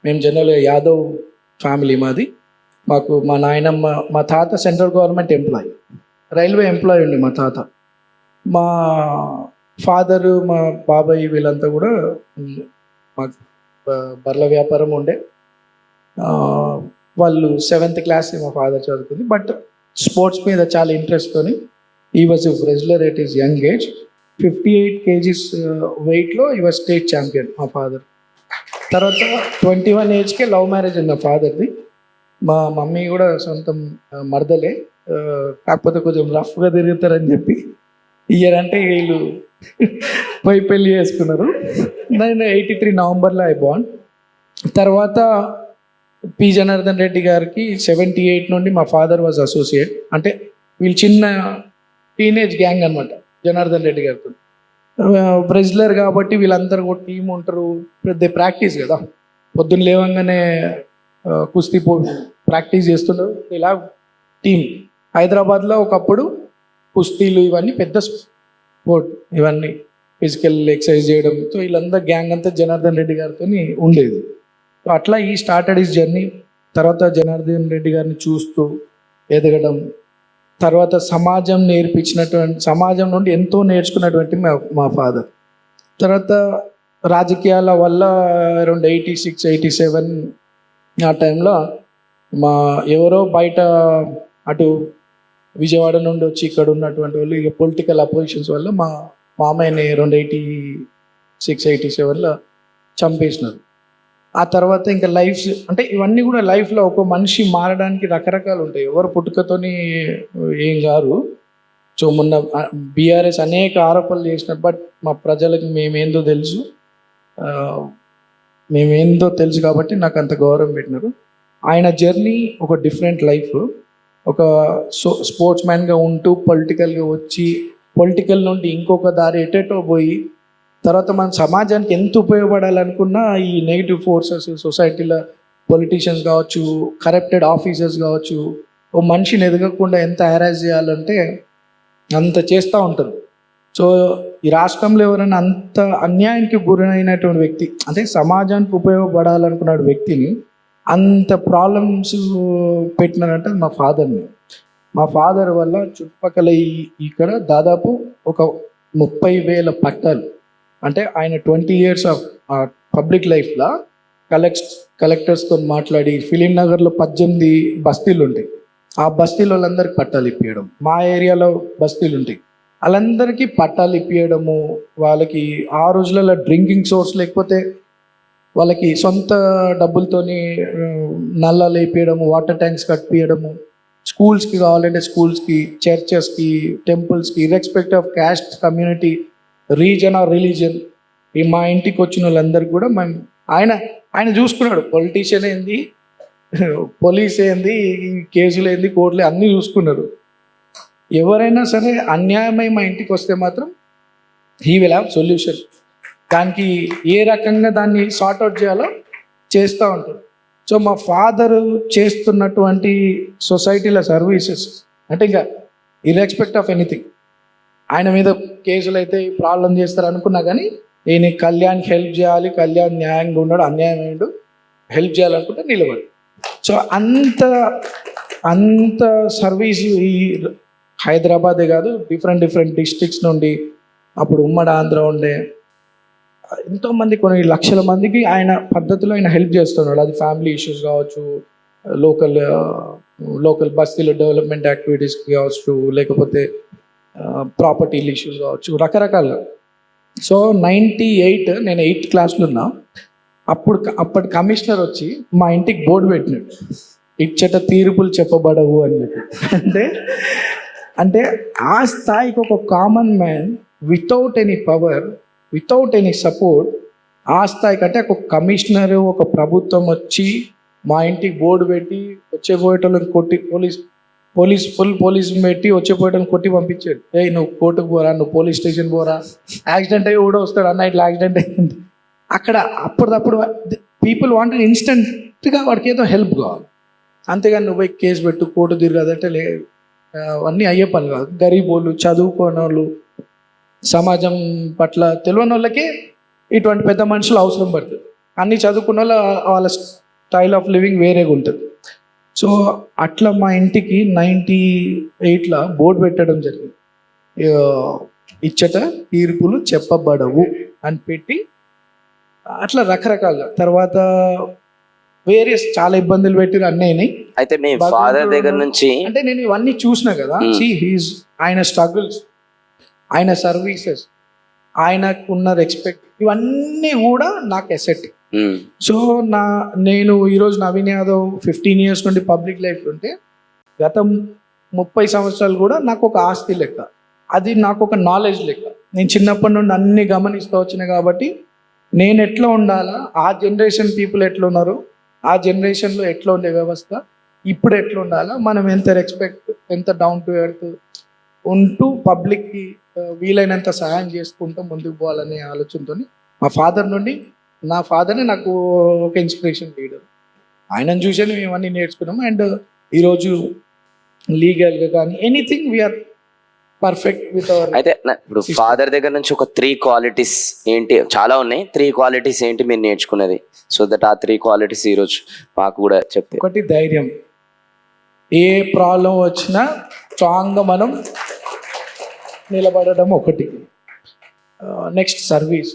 మేము జనరల్ యాదవ్ ఫ్యామిలీ మాది. మాకు మా నాయనమ్మ, మా తాత central government employee, railway employee ఉండి మా తాత. మా ఫాదరు, మా బాబాయ్ వీళ్ళంతా కూడా మాకు బర్ల వ్యాపారం ఉండే. వాళ్ళు 7th క్లాస్ మా ఫాదర్ చదువుకుంది. బట్ స్పోర్ట్స్ మీద చాలా ఇంట్రెస్ట్తోని ఈ was wrestler at is young age. 58 kgs వెయిట్లో ఈ వాజ్ స్టేట్ ఛాంపియన్ మా ఫాదర్. తర్వాత 21 ఏజ్కే లవ్ మ్యారేజ్ ఉంది మా ఫాదర్ది. మా మమ్మీ కూడా సొంతం మరదలే, కాకపోతే కొంచెం రఫ్గా తిరుగుతారని చెప్పి ఇయర్ అంటే వీళ్ళు పోయి పెళ్ళి చేసుకున్నారు. నేను 83 నవంబర్లో ఐ బార్న్. తర్వాత పి జనార్దన్ రెడ్డి గారికి 78 నుండి మా ఫాదర్ వాజ్ అసోసియేట్. అంటే వీళ్ళు చిన్న టీనేజ్ గ్యాంగ్ అనమాట జనార్దన్ రెడ్డి గారితో. రెజ్లర్ కాబట్టి వీళ్ళందరూ కూడా టీం ఉంటారు, పెద్ద ప్రాక్టీస్ కదా. పొద్దున్న లేవంగానే కుస్తీ ప్రాక్టీస్ చేస్తున్నారు. ఇలా టీం హైదరాబాద్లో ఒకప్పుడు కుస్తీలు ఇవన్నీ పెద్ద స్పోర్ట్, ఇవన్నీ ఫిజికల్ ఎక్సర్సైజ్ చేయడంతో వీళ్ళందరూ గ్యాంగ్ అంతా జనార్దన్ రెడ్డి గారితో ఉండేది. సో అట్లా ఈ స్టార్టెడ్ ఈస్ జర్నీ. తర్వాత జనార్దన్ రెడ్డి గారిని చూస్తూ ఎదగడం, తర్వాత సమాజం నేర్పించినటువంటి, సమాజం నుండి ఎంతో నేర్చుకున్నటువంటి మా ఫాదర్. తర్వాత రాజకీయాల వల్ల అరౌండ్ 86, 87 ఆ టైంలో మా ఎవరో బయట అటు విజయవాడ నుండి వచ్చి ఇక్కడ ఉన్నటువంటి వాళ్ళు ఇక పొలిటికల్ అపోజిషన్స్ వల్ల మా మామయ్యని అరౌండ్ 86, 87లో చంపేసినారు. ఆ తర్వాత ఇంకా లైఫ్ అంటే ఇవన్నీ కూడా లైఫ్లో ఒక మనిషి మారడానికి రకరకాలు ఉంటాయి. ఎవరు పుట్టుకతోని ఏం గారు. సో మొన్న బీఆర్ఎస్ అనేక ఆరోపణలు చేసినారు. బట్ మా ప్రజలకు మేమేందో తెలుసు కాబట్టి నాకు అంత గౌరవం పెట్టినారు. ఆయన జర్నీ ఒక డిఫరెంట్ లైఫ్. ఒక స్పోర్ట్స్ మ్యాన్గా ఉంటూ పొలిటికల్గా వచ్చి, పొలిటికల్ నుండి ఇంకొక దారి ఎటెటో పోయి, తర్వాత మన సమాజానికి ఎంత ఉపయోగపడాలనుకున్నా ఈ నెగిటివ్ ఫోర్సెస్ సొసైటీలో పొలిటీషియన్స్ కావచ్చు, కరప్టెడ్ ఆఫీసర్స్ కావచ్చు, ఓ మనిషిని ఎదగకుండా ఎంత హెరాస్ చేయాలంటే అంత చేస్తూ ఉంటారు. సో ఈ రాష్ట్రంలో ఎవరైనా అంత అన్యాయానికి గురైనటువంటి వ్యక్తి, అంటే సమాజానికి ఉపయోగపడాలనుకున్న వ్యక్తిని అంత ప్రాబ్లమ్స్ పెట్టినారంటే మా ఫాదర్ని. మా ఫాదర్ వల్ల చుట్టుపక్కల ఇక్కడ దాదాపు ఒక 30,000 పట్టాలు, అంటే ఆయన 20 years ఆఫ్ పబ్లిక్ లైఫ్లో కలెక్టర్స్తో మాట్లాడి ఫిలిం నగర్లో 18 బస్తీలు ఉంటాయి. ఆ బస్తీల వాళ్ళందరికీ పట్టాలు ఇప్పించడం, మా ఏరియాలో బస్తీలు ఉంటాయి వాళ్ళందరికీ పట్టాలు ఇప్పించడము, వాళ్ళకి ఆ రోజులలో డ్రింకింగ్ సోర్స్ లేకపోతే వాళ్ళకి సొంత డబ్బులతోని నల్లాలు వేయించడము, వాటర్ ట్యాంక్స్ కట్టియడము, స్కూల్స్కి కావాలంటే స్కూల్స్కి, చర్చెస్కి, టెంపుల్స్కి, irrespective of caste, community, reason or religion, ఈ మా ఇంటికి వచ్చిన వాళ్ళందరికీ కూడా మేము ఆయన చూసుకున్నాడు. పొలిటీషియన్ ఏంది, పోలీస్ ఏంది, కేసులు ఏంది, కోర్టులు అన్నీ చూసుకున్నారు. ఎవరైనా సరే అన్యాయమై మా ఇంటికి వస్తే మాత్రం హీ విల్ హ్యావ్ సొల్యూషన్. దానికి ఏ రకంగా దాన్ని సార్ట్అవుట్ చేయాలో చేస్తూ ఉంటారు. సో మా ఫాదరు చేస్తున్నటువంటి సొసైటీల సర్వీసెస్ అంటే ఇంకా ఇర్రెస్పెక్ట్ ఆఫ్ ఎనీథింగ్, ఆయన మీద కేసులు అయితే ప్రాబ్లం చేస్తారు అనుకున్నా కానీ నేను కళ్యాణ్కి హెల్ప్ చేయాలి, కళ్యాణ్ న్యాయంగా ఉన్నాడు, అన్యాయం అయ్యాడు, హెల్ప్ చేయాలనుకుంటే నిలబడి. సో అంత సర్వీసు ఈ హైదరాబాదే కాదు, డిఫరెంట్ డిస్ట్రిక్ట్స్ నుండి, అప్పుడు ఉమ్మడి ఆంధ్ర ఉండే ఎంతోమంది, కొన్ని లక్షల మందికి ఆయన పద్ధతిలో ఆయన హెల్ప్ చేస్తున్నాడు. అది ఫ్యామిలీ ఇష్యూస్ కావచ్చు, లోకల్ బస్తీలో డెవలప్మెంట్ యాక్టివిటీస్ కావచ్చు, లేకపోతే ప్రాపర్టీ ఇష్యూస్ కావచ్చు, రకరకాలుగా. సో 98 నేను 8th క్లాస్లో ఉన్నా. అప్పటి కమిషనర్ వచ్చి మా ఇంటికి బోర్డు పెట్టినాడు, ఇచ్చట తీర్పులు చెప్పబడవు అని చెప్పి. అంటే ఆ స్థాయికి ఒక common man without any power, without any support, ఆ స్థాయికి అంటే ఒక కమిషనర్, ఒక ప్రభుత్వం వచ్చి మా ఇంటికి బోర్డు పెట్టి వచ్చేపోయేటోళ్ళని కొట్టి, పోలీస్ పెట్టి వచ్చేపోయేటోళ్ళని కొట్టి పంపించాడు. నువ్వు కోర్టుకు పోరా, నువ్వు పోలీస్ స్టేషన్ పోరా, యాక్సిడెంట్ అయ్యి కూడా వస్తాడు, అన్న ఇట్లా యాక్సిడెంట్ అయింది. అక్కడ అప్పటిదప్పుడు పీపుల్ వాంట్ ఇన్స్టెంట్గా వాడికి ఏదో హెల్ప్ కావాలి, అంతేగాని నువ్వు పోయి కేసు పెట్టు కోర్టు తిరగదంటే అవన్నీ అయ్యే పని కాదు. గరీబోళ్ళు, చదువుకోని వాళ్ళు, సమాజం పట్ల తెలియని వాళ్ళకే ఇటువంటి పెద్ద మనుషులు అవసరం పడుతుంది. అన్నీ చదువుకున్న వాళ్ళ స్టైల్ ఆఫ్ లివింగ్ వేరేగా ఉంటుంది. సో అట్లా మా ఇంటికి 98లో బోర్డు పెట్టడం జరిగింది, ఇచ్చట తీర్పులు చెప్పబడవు అని పెట్టి. అట్లా రకరకాలుగా తర్వాత వేరియస్ చాలా ఇబ్బందులు పెట్టి అన్నీ అయినాయి. అయితే మీ ఫాదర్ దగ్గర నుంచి అంటే నేను ఇవన్నీ చూసిన కదా, ఆయన స్ట్రగుల్స్, ఆయన సర్వీసెస్, ఆయనకున్న రెస్పెక్ట్, ఇవన్నీ కూడా నాకు ఎసెట్. సో నేను ఈరోజు నవీన్ యాదవ్ 15 years నుండి పబ్లిక్ లైఫ్ ఉంటే గత 30 సంవత్సరాలు కూడా నాకు ఒక ఆస్తి లెక్క, అది నాకు ఒక నాలెడ్జ్ లెక్క. నేను చిన్నప్పటి నుండి అన్ని గమనిస్తూ వచ్చినాయి కాబట్టి నేను ఎట్లా ఉండాలా, ఆ జనరేషన్ పీపుల్ ఎట్లా ఉన్నారు, ఆ జనరేషన్లో ఎట్లా ఉండే వ్యవస్థ, ఇప్పుడు ఎట్లా ఉండాలా, మనం ఎంత రెస్పెక్ట్, ఎంత డౌన్ టు ఎర్త్ ఉంటూ పబ్లిక్కి వీలైనంత సహాయం చేసుకుంటూ ముందుకు పోవాలనే ఆలోచనతో మా ఫాదర్ నుండి, నా ఫాదర్ని నాకు ఒక ఇన్స్పిరేషన్ లీడర్, ఆయనను చూసే మేము ఇవన్నీ నేర్చుకున్నాము. అండ్ ఈరోజు లీగల్గా కానీ anything we are perfect with our. అయితే ఇప్పుడు ఫాదర్ దగ్గర నుంచి ఒక 3 qualities ఏంటి, చాలా ఉన్నాయి, 3 qualities ఏంటి మీరు నేర్చుకున్నది, సో దట్ ఆ 3 qualities ఈరోజు మాకు కూడా చెప్తే. ఒకటి ధైర్యం, ఏ ప్రాబ్లం వచ్చినా స్ట్రాంగ్గా మనం నిలబడడం ఒకటి. Next service,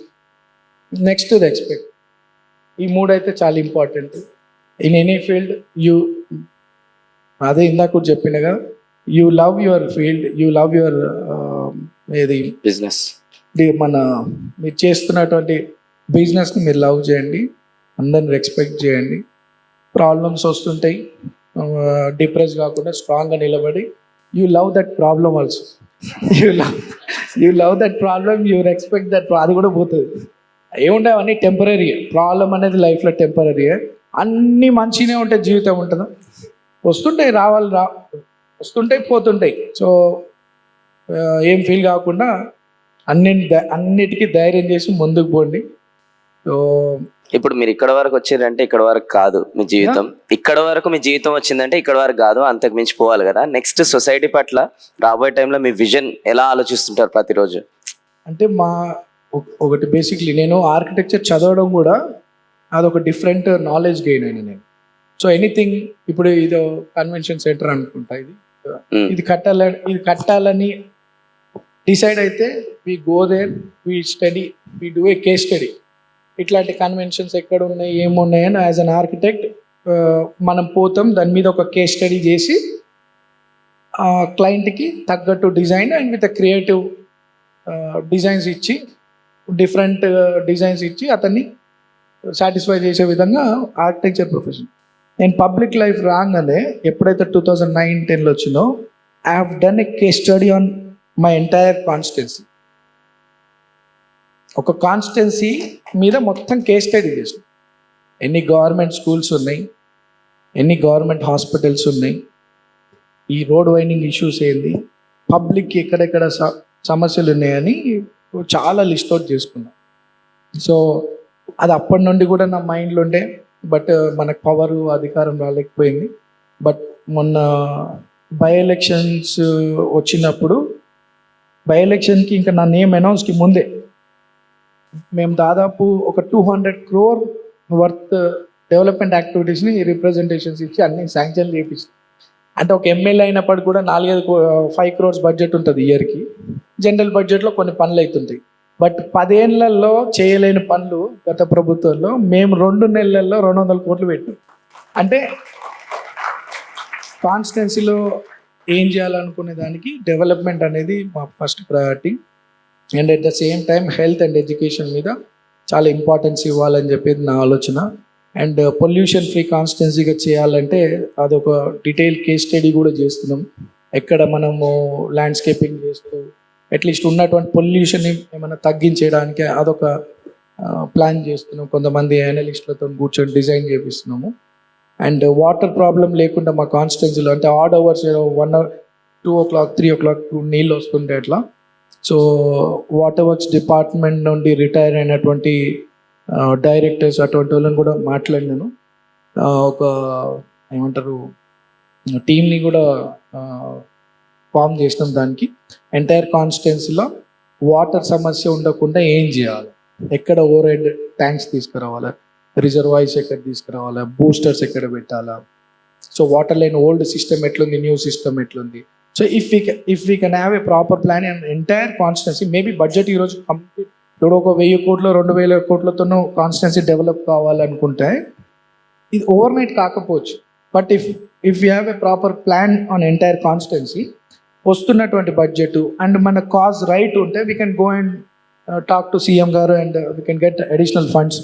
next respect. ఈ 3 అయితే చాలా ఇంపార్టెంట్ ఇన్ ఎనీ ఫీల్డ్. అదే ఇందాక కూడా చెప్పినగా, you love your field, you love your ఏది బిజినెస్, మీరు చేస్తున్నటువంటి బిజినెస్ని మీరు లవ్ చేయండి, అందరిని రెస్పెక్ట్ చేయండి. ప్రాబ్లమ్స్ వస్తుంటాయి, డిప్రెస్ కాకుండా స్ట్రాంగ్గా నిలబడి you love that problem also, you love that problem, you respect that. అది కూడా పోతుంది, ఏముండే అవన్నీ టెంపరీ. ప్రాబ్లం అనేది లైఫ్లో టెంపరీ, అన్నీ మంచిగానే ఉంటాయి, జీవితం ఉంటుందా, వస్తుంటాయి, వస్తుంటాయి పోతుంటాయి. సో ఏం ఫీల్ కాకుండా అన్నిటికీ ధైర్యం చేసి ముందుకు పోండి. సో ఇప్పుడు మీరు ఇక్కడ వరకు వచ్చారంటే ఇక్కడ వరకు కాదు మీ జీవితం, ఇక్కడ వరకు మీ జీవితం వచ్చిందంటే ఇక్కడ వరకు కాదు, అంతకు మించి పోవాలి కదా. నెక్స్ట్ సొసైటీ పట్ల రాబోయే టైంలో మీ విజన్ ఎలా ఆలోచిస్తుంటారు ప్రతిరోజు? అంటే ఒకటి బేసిక్లీ నేను ఆర్కిటెక్చర్ చదవడం కూడా అదొక డిఫరెంట్ నాలెడ్జ్ గెయిన్ అయినా నేను. సో ఎనీథింగ్, ఇప్పుడు ఇది కన్వెన్షన్ సెంటర్ అనుకుంటా, ఇది కట్టాలని డిసైడ్ అయితే we go there, we study, we do a case study. ఇట్లాంటి కన్వెన్షన్స్ ఎక్కడ ఉన్నాయి, ఏమున్నాయని యాజ్ అన్ ఆర్కిటెక్ట్ మనం పోతాం, దాని మీద ఒక కేస్ స్టడీ చేసి క్లయింట్కి తగ్గట్టు design and with creative designs ఇచ్చి, డిఫరెంట్ డిజైన్స్ ఇచ్చి అతన్ని సాటిస్ఫై చేసే విధంగా ఆర్కిటెక్చర్ ప్రొఫెషన్. నేను పబ్లిక్ లైఫ్ రాగానే ఎప్పుడైతే 2009-10లో వచ్చిందో, I have done a case study on my entire constituency. ఒక కాన్స్టిట్యున్సీ మీద మొత్తం కేస్ స్టడీ చేసిన, ఎన్ని గవర్నమెంట్ స్కూల్స్ ఉన్నాయి, ఎన్ని గవర్నమెంట్ హాస్పిటల్స్ ఉన్నాయి, ఈ రోడ్ వైండింగ్ ఇష్యూస్ ఏంది, పబ్లిక్కి ఎక్కడెక్కడ సమస్యలు ఉన్నాయని చాలా లిస్ట్ అవుట్ చేసుకున్నాం. సో అది అప్పటి నుండి కూడా నా మైండ్లో ఉండే, బట్ మనకు పవరు అధికారం రాలేకపోయింది. బట్ మొన్న బై ఎలక్షన్స్ వచ్చినప్పుడు, బై ఎలక్షన్కి ఇంకా నా నేమ్ అనౌన్స్కి ముందే మేము దాదాపు ఒక 200 crore వర్త్ డెవలప్మెంట్ యాక్టివిటీస్ని రిప్రజెంటేషన్స్ ఇచ్చి అన్ని శాంక్షన్ చేయించాం. అంటే ఒక ఎమ్మెల్యే అయినప్పటికీ కూడా 5 crores బడ్జెట్ ఉంటుంది ఇయర్కి, జనరల్ బడ్జెట్లో కొన్ని పనులు అవుతుంటాయి. బట్ 10 ఏళ్లలో చేయలేని పనులు గత ప్రభుత్వంలో మేము 2 నెలల్లో 200 కోట్లు పెట్టాం. అంటే కాన్స్టిట్యున్సీలో ఏం చేయాలనుకునే దానికి డెవలప్మెంట్ అనేది మా first priority. And at the same time health and education మీద చాలా ఇంపార్టెన్స్ ఇవ్వాలని చెప్పేది నా ఆలోచన. అండ్ పొల్యూషన్ ఫ్రీ కాన్స్టిట్యున్సీగా చేయాలంటే అదొక డీటెయిల్ కేస్ స్టడీ కూడా చేస్తున్నాం. ఎక్కడ మనము ల్యాండ్స్కేపింగ్ చేస్తూ అట్లీస్ట్ ఉన్నటువంటి పొల్యూషన్ ఏమైనా తగ్గించేయడానికి అదొక ప్లాన్ చేస్తున్నాం. కొంతమంది అనలిస్టులతో కూర్చొని డిజైన్ చేపిస్తున్నాము. అండ్ వాటర్ ప్రాబ్లం లేకుండా మా కాన్స్టిట్యున్సీలో, అంటే add hours 1 hour 2 o'clock 3 o'clock నీళ్ళు వస్తుంటే అట్లా. సో వాటర్ వర్క్స్ డిపార్ట్మెంట్ నుండి రిటైర్ అయినటువంటి డైరెక్టర్స్ అటువంటి వాళ్ళని కూడా మాట్లాడినాను. ఒక ఏమంటారు టీమ్ని కూడా ఫామ్ చేసినాం. దానికి ఎంటైర్ కాన్స్టిట్యున్సీలో వాటర్ సమస్య ఉండకుండా ఏం చేయాలి, ఎక్కడ ఓవర్ హెడ్ ట్యాంక్స్ తీసుకురావాలా, రిజర్వాయిర్స్ ఎక్కడ తీసుకురావాలా, బూస్టర్స్ ఎక్కడ పెట్టాలా, so water line old system ఎట్లుంది, న్యూ సిస్టమ్ ఎట్లుంది. So if we can have a proper plan and entire constituency, maybe budget ఈరోజు కంప్లీట్ ఇప్పుడు ఒక 1000 కోట్లు 2000 కోట్లతోనూ కాన్స్టిట్యున్సీ డెవలప్ కావాలనుకుంటే ఇది ఓవర్ నైట్ కాకపోవచ్చు. But if you have a proper plan on entire constituency, వస్తున్నటువంటి బడ్జెట్ అండ్ మన కాజ్ రైట్ ఉంటే we can go and talk to CM గారు and we can get additional funds.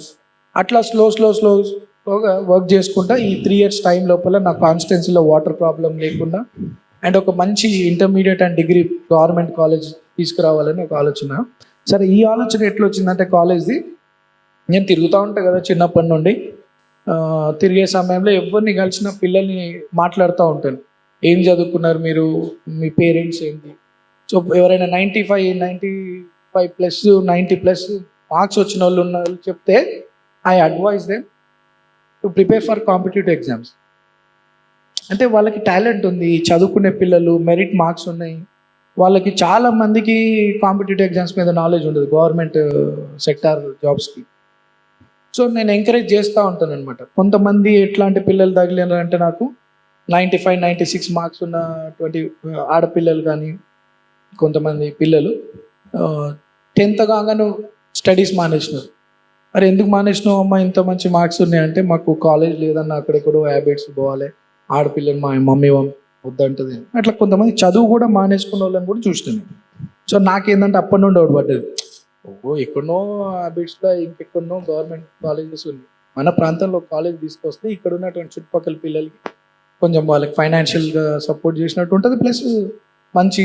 అట్లా స్లోగా work చేసుకుంటా ఈ 3 years టైం లోపల నా కాన్స్టిట్యున్సీలో వాటర్ ప్రాబ్లం లేకుండా అండ్ ఒక మంచి intermediate and degree government college తీసుకురావాలని ఒక ఆలోచన. సరే, ఈ ఆలోచన ఎట్లా వచ్చిందంటే కాలేజ్ది నేను తిరుగుతూ ఉంటాను కదా చిన్నప్పటి నుండి. తిరిగే సమయంలో ఎవరిని కలిసిన పిల్లల్ని మాట్లాడుతూ ఉంటాను, ఏం చదువుకున్నారు మీరు, మీ పేరెంట్స్ ఏంటి. సో ఎవరైనా 95+, 90+ మార్క్స్ వచ్చిన వాళ్ళు ఉన్న వాళ్ళు చెప్తే I advise them to prepare for competitive exams. అంటే వాళ్ళకి టాలెంట్ ఉంది, చదువుకునే పిల్లలు, మెరిట్ మార్క్స్ ఉన్నాయి, వాళ్ళకి చాలా మందికి కాంపిటేటివ్ ఎగ్జామ్స్ మీద నాలెడ్జ్ ఉండదు, గవర్నమెంట్ సెక్టార్ జాబ్స్కి. సో నేను ఎంకరేజ్ చేస్తూ ఉంటాను అనమాట. కొంతమంది ఎట్లాంటి పిల్లలు తగిలినారంటే నాకు 95, 96 మార్క్స్ ఉన్న 20 ఆడపిల్లలు కానీ కొంతమంది పిల్లలు 10th కాగానే స్టడీస్ మానేసినారు. మరి ఎందుకు మానేసినావు అమ్మ, ఇంత మంచి మార్క్స్ ఉన్నాయంటే మాకు కాలేజ్ లేదన్న, అక్కడెక్కడో హ్యాబిట్స్ పోవాలి, ఆడపిల్లలు మా మమ్మీ వద్దంటది. అట్లా కొంతమంది చదువు కూడా మానేసుకున్న వాళ్ళని కూడా చూస్తున్నాను. సో నాకేంటంటే అప్పటి నుండి ఒకటి పడ్డది, ఎక్కడనో హ్యాబిట్స్లో ఇంకెక్కడనో గవర్నమెంట్ కాలేజెస్ ఉన్నాయి, మన ప్రాంతంలో కాలేజ్ తీసుకొస్తే ఇక్కడ ఉన్నటువంటి చుట్టుపక్కల పిల్లలకి కొంచెం వాళ్ళకి ఫైనాన్షియల్గా సపోర్ట్ చేసినట్టు ఉంటుంది, ప్లస్ మంచి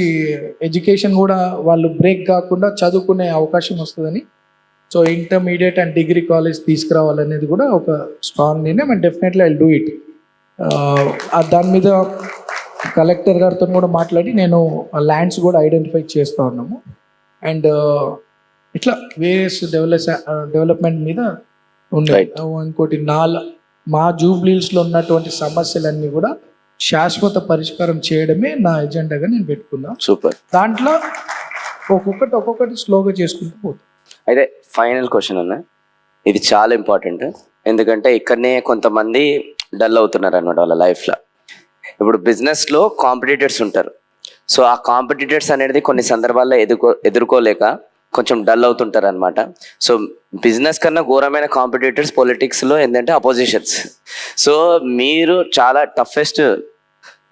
ఎడ్యుకేషన్ కూడా వాళ్ళు బ్రేక్ కాకుండా చదువుకునే అవకాశం వస్తుందని. So intermediate and degree college తీసుకురావాలనేది కూడా ఒక స్ట్రాంగ్ నిర్ణయం and definitely I do it. దాని మీద కలెక్టర్ గారితో కూడా మాట్లాడి నేను ల్యాండ్స్ కూడా ఐడెంటిఫై చేస్తూ ఉన్నాము. అండ్ ఇట్లా వేరియస్ డెవలప్మెంట్ మీద ఉండే. ఇంకోటి మా జూబ్లీస్లో ఉన్నటువంటి సమస్యలన్నీ కూడా శాశ్వత పరిష్కారం చేయడమే నా ఎజెండాగా నేను పెట్టుకున్నా. సూపర్. దాంట్లో ఒక్కొక్కటి స్లోగా చేసుకుంటూ పోతాం. అయితే ఫైనల్ క్వశ్చన్ అన్న, ఇది చాలా ఇంపార్టెంట్, ఎందుకంటే ఇక్కడనే కొంతమంది డల్ అవుతున్నారు అనమాట వాళ్ళ లైఫ్లో. ఇప్పుడు బిజినెస్లో కాంపిటీటర్స్ ఉంటారు. సో ఆ కాంపిటీటర్స్ అనేది కొన్ని సందర్భాల్లో ఎదుర్కోలేక కొంచెం డల్ అవుతుంటారు అనమాట. సో బిజినెస్ కన్నా ఘోరమైన కాంపిటీటర్స్ పొలిటిక్స్లో ఏంటంటే అపోజిషన్స్. సో మీరు చాలా టఫెస్ట్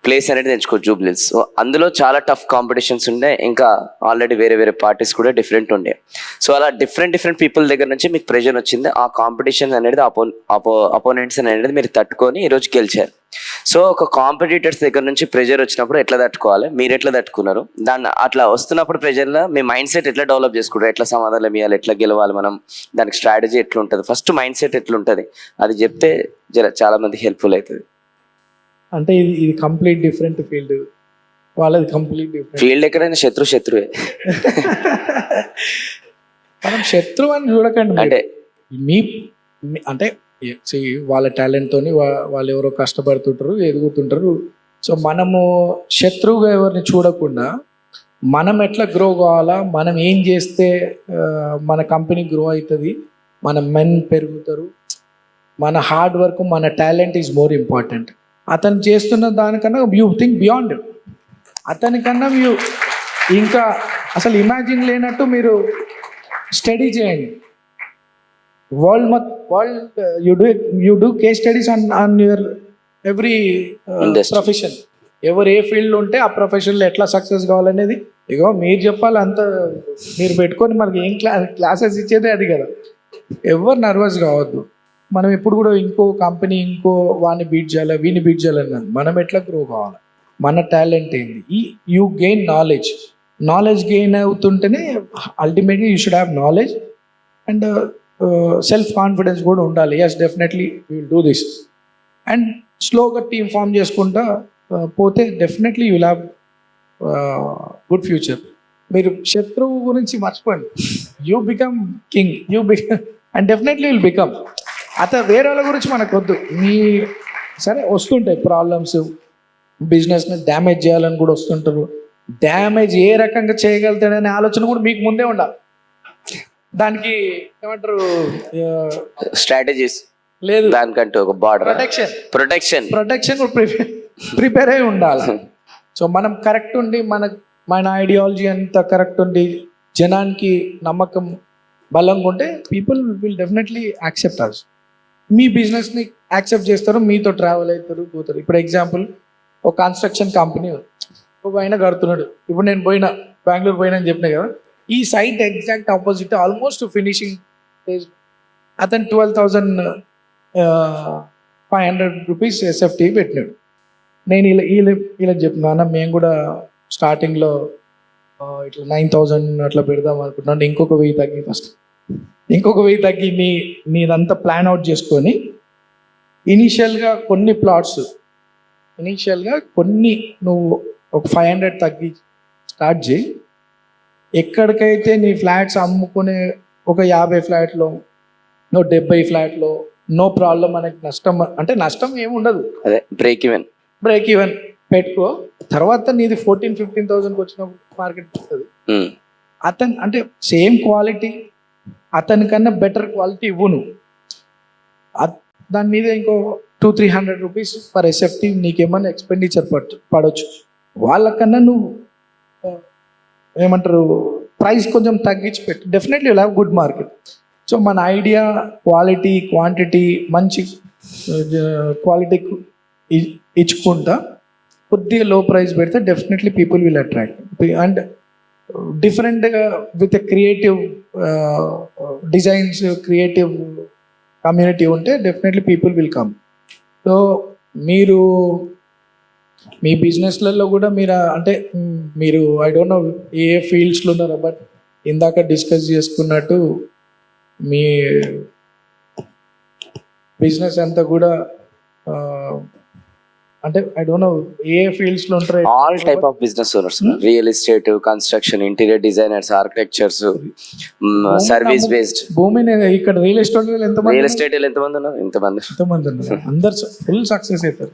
ప్లేస్ అనేది ఎంచుకోవచ్చు జూబ్లీస్. సో అందులో చాలా టఫ్ కాంపిటీషన్స్ ఉండే, ఇంకా ఆల్రెడీ వేరే పార్టీస్ కూడా డిఫరెంట్ ఉండే. సో అలా డిఫరెంట్ పీపుల్ దగ్గర నుంచి మీకు ప్రెజర్ వచ్చింది. ఆ కాంపిటీషన్ అనేది అపోనెంట్స్ అనేది మీరు తట్టుకొని ఈరోజు గెలిచారు. సో ఒక కాంపిటీటర్స్ దగ్గర నుంచి ప్రెజర్ వచ్చినప్పుడు ఎట్లా తట్టుకోవాలి, మీరు ఎట్లా తట్టుకున్నారు, దాన్ని అట్లా వస్తున్నప్పుడు ప్రెజర్లో మీ మైండ్ సెట్ ఎట్లా డెవలప్ చేసుకుంటారు, ఎట్లా సమాధానం ఇవ్వాలి, ఎట్లా గెలవాలి మనం, దానికి స్ట్రాటజీ ఎట్లా ఉంటుంది, ఫస్ట్ మైండ్ సెట్ ఎట్లుంటుంది అది చెప్తే చాలా మందికి హెల్ప్ఫుల్ అవుతుంది. అంటే ఇది కంప్లీట్ డిఫరెంట్ ఫీల్డ్, వాళ్ళది కంప్లీట్ డిఫరెంట్ ఫీల్డ్. ఎక్కడైనా శత్రువే. మనం శత్రువు అని చూడకండి. అంటే అంటే వాళ్ళ టాలెంట్తో వాళ్ళు ఎవరో కష్టపడుతుంటారు, ఎదుగుతుంటారు. సో మనము శత్రువుగా ఎవరిని చూడకుండా మనం ఎట్లా గ్రో కావాలా, మనం ఏం చేస్తే మన కంపెనీ గ్రో అవుతుంది, మన మెన్ పెరుగుతారు, మన హార్డ్ వర్క్, మన టాలెంట్ ఈజ్ మోర్ ఇంపార్టెంట్. అతను చేస్తున్న దానికన్నా యూ థింక్ బియాండ్, అతనికన్నా ఇంకా అసలు ఇమాజిన్ లేనట్టు మీరు స్టడీ చేయండి. World you do case studies on your every profession. ఎవరు ఏ ఫీల్డ్ ఉంటే ఆ ప్రొఫెషన్లో ఎట్లా సక్సెస్ కావాలనేది ఇగో మీరు చెప్పాలి. అంత మీరు పెట్టుకొని మనకి ఏం క్లాసెస్ ఇచ్చేదే అది కదా. ఎవరు నర్వస్ కావద్దు. మనం ఎప్పుడు కూడా ఇంకో కంపెనీ ఇంకో వాడిని బీట్ చేయాలి, వీని బీట్ చేయాలని కాదు, మనం ఎట్లా గ్రో కావాలి, మన టాలెంట్ ఏంది. యూ గెయిన్ నాలెడ్జ్ గెయిన్ అవుతుంటేనే ultimately you should have knowledge and self confidence కూడా ఉండాలి. Yes, definitely you will do this. And స్లోగా టీమ్ ఫామ్ చేసుకుంటా పోతే definitely you will have good future. మీరు శత్రువు గురించి మర్చిపోండి. You become king, and definitely will become. అతను వేరే వాళ్ళ గురించి మనకు వద్దు. మీ సరే వస్తుంటాయి ప్రాబ్లమ్స్, బిజినెస్ని డ్యామేజ్ చేయాలని కూడా వస్తుంటారు. డ్యామేజ్ ఏ రకంగా చేయగలుగుతాడనే ఆలోచన కూడా మీకు ముందే ఉండాలి. దానికి ఏమంటారు స్ట్రాటజీస్ లేదు, దానికంటూ ఒక బార్డర్ ప్రొటెక్షన్ కూడా ప్రిపేర్ అయి ఉండాలి. సో మనం కరెక్ట్ ఉండి మన ఐడియాలజీ అంతా కరెక్ట్ ఉండి జనానికి నమ్మకం బలంగా ఉంటే people will definitely accept us. మీ బిజినెస్ని యాక్సెప్ట్ చేస్తారు, మీతో ట్రావెల్ అవుతారు, పోతారు. ఇప్పుడు ఎగ్జాంపుల్ ఒక కన్స్ట్రక్షన్ కంపెనీ ఒక ఆయన కడుతున్నాడు. ఇప్పుడు నేను బెంగళూరు పోయినా అని చెప్పినా కదా, ఈ site exact opposite almost finishing stage. అతను 12,500 రూపీస్ ఎస్ఎఫ్టీ పెట్టినాడు. నేను ఇలా చెప్పినా, మేము కూడా స్టార్టింగ్లో ఇట్లా 9,000 అట్లా పెడదాం అనుకుంటున్నాను. ఇంకొక 1,000 తగ్గి ఫస్ట్, ఇంకొక 1,000 తగ్గి నీదంతా ప్లాన్ అవుట్ చేసుకొని ఇనీషియల్గా కొన్ని ప్లాట్స్ నువ్వు ఒక 500 తగ్గి స్టార్ట్ చేయి. ఎక్కడికైతే నీ ఫ్లాట్స్ అమ్ముకునే ఒక 50 ఫ్లాట్లో, 70 ఫ్లాట్లో నో ప్రాబ్లం, మనకి నష్టం ఏమి ఉండదు. అదే బ్రేక్ ఈవెన్ పెట్టుకో. తర్వాత నీది 14,000-15,000 వచ్చినప్పుడు మార్కెట్ వస్తుంది. అతను అంటే సేమ్ క్వాలిటీ, అతనికన్నా బెటర్ క్వాలిటీ ఇవ్వు నువ్వు. దాని మీద ఇంకో 200-300 రూపీస్ పర్ ఎస్ఎఫ్టీ నీకేమన్నా ఎక్స్పెండిచర్ పడవచ్చు. వాళ్ళకన్నా నువ్వు ఏమంటారు ప్రైస్ కొంచెం తగ్గించి పెట్టు. Definitely will have good market. So మన ఐడియా క్వాలిటీ క్వాంటిటీ మంచి క్వాలిటీ ఇచ్చుకుంటా కొద్దిగా లో ప్రైస్ పెడితే definitely people will attract. And డిఫరెంట్గా with creative designs, creative community ఉంటే definitely people will come. So మీరు మీ బిజినెస్లలో కూడా మీరు ఐ డోంట్ నో ఏ ఫీల్డ్స్లో ఉన్నారో, బట్ ఇందాక డిస్కస్ చేసుకున్నట్టు మీ బిజినెస్ అంతా కూడా I don't no A fields లో ఉంటారు. All type of business owners, real estate, construction, interior designers, architectures, service based. భూమిని ఇక్కడ రియల్ ఎస్టేట్ ఎంతమంది ఉన్నారు? అందరు ఫుల్ సక్సెస్ అవుతారు.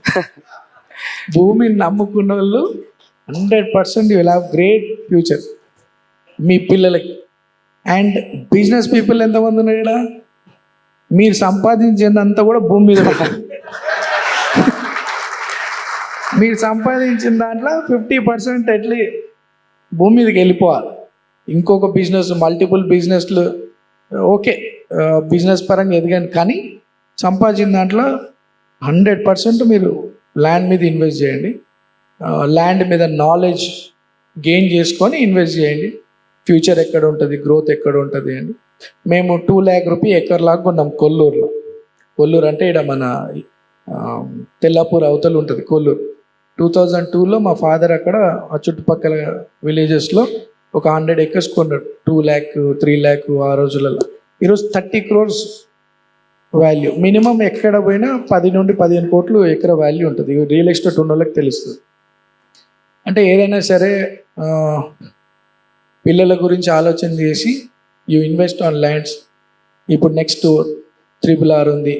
భూమిని నమ్ముకున్న వాళ్ళు 100% విల్ హ్యావ్ గ్రేట్ ఫ్యూచర్ మీ పిల్లలకి. అండ్ బిజినెస్ పీపుల్ ఎంతమంది ఉన్నారు ఇక్కడ? మీరు సంపాదించిందంతా కూడా భూమి మీద పెట్టాలి. మీరు సంపాదించిన దాంట్లో 50% ఎట్లా భూమి మీదకి వెళ్ళిపోవాలి. ఇంకొక బిజినెస్, మల్టిపుల్ బిజినెస్లు ఓకే, బిజినెస్ పరంగా ఎదగండి, కానీ సంపాదించిన దాంట్లో 100% మీరు ల్యాండ్ మీద ఇన్వెస్ట్ చేయండి. ల్యాండ్ మీద నాలెడ్జ్ గెయిన్ చేసుకొని ఇన్వెస్ట్ చేయండి. ఫ్యూచర్ ఎక్కడ ఉంటుంది, గ్రోత్ ఎక్కడ ఉంటుంది అని. మేము 2 lakh రూపీ ఎకర్లాగా కొన్నాం కొల్లూరు అంటే ఇక్కడ మన తెల్లాపూర్ అవతల ఉంటుంది కొల్లూరు. 2002లో మా ఫాదర్ అక్కడ ఆ చుట్టుపక్కల విలేజెస్లో ఒక 100 acres కొన్నాడు. 2 lakh 3 lakh ఆ రోజులలో. ఈరోజు 30 crores వాల్యూ. మినిమం ఎక్కడ పోయినా 10 నుండి 15 కోట్లు ఎకర వాల్యూ ఉంటుంది. రియల్ ఎస్టేట్ ఉన్న వాళ్ళకి తెలుస్తుంది. అంటే ఏదైనా సరే పిల్లల గురించి ఆలోచన చేసి యూ ఇన్వెస్ట్ ఆన్ ల్యాండ్స్. ఇప్పుడు నెక్స్ట్ RRR ఉంది,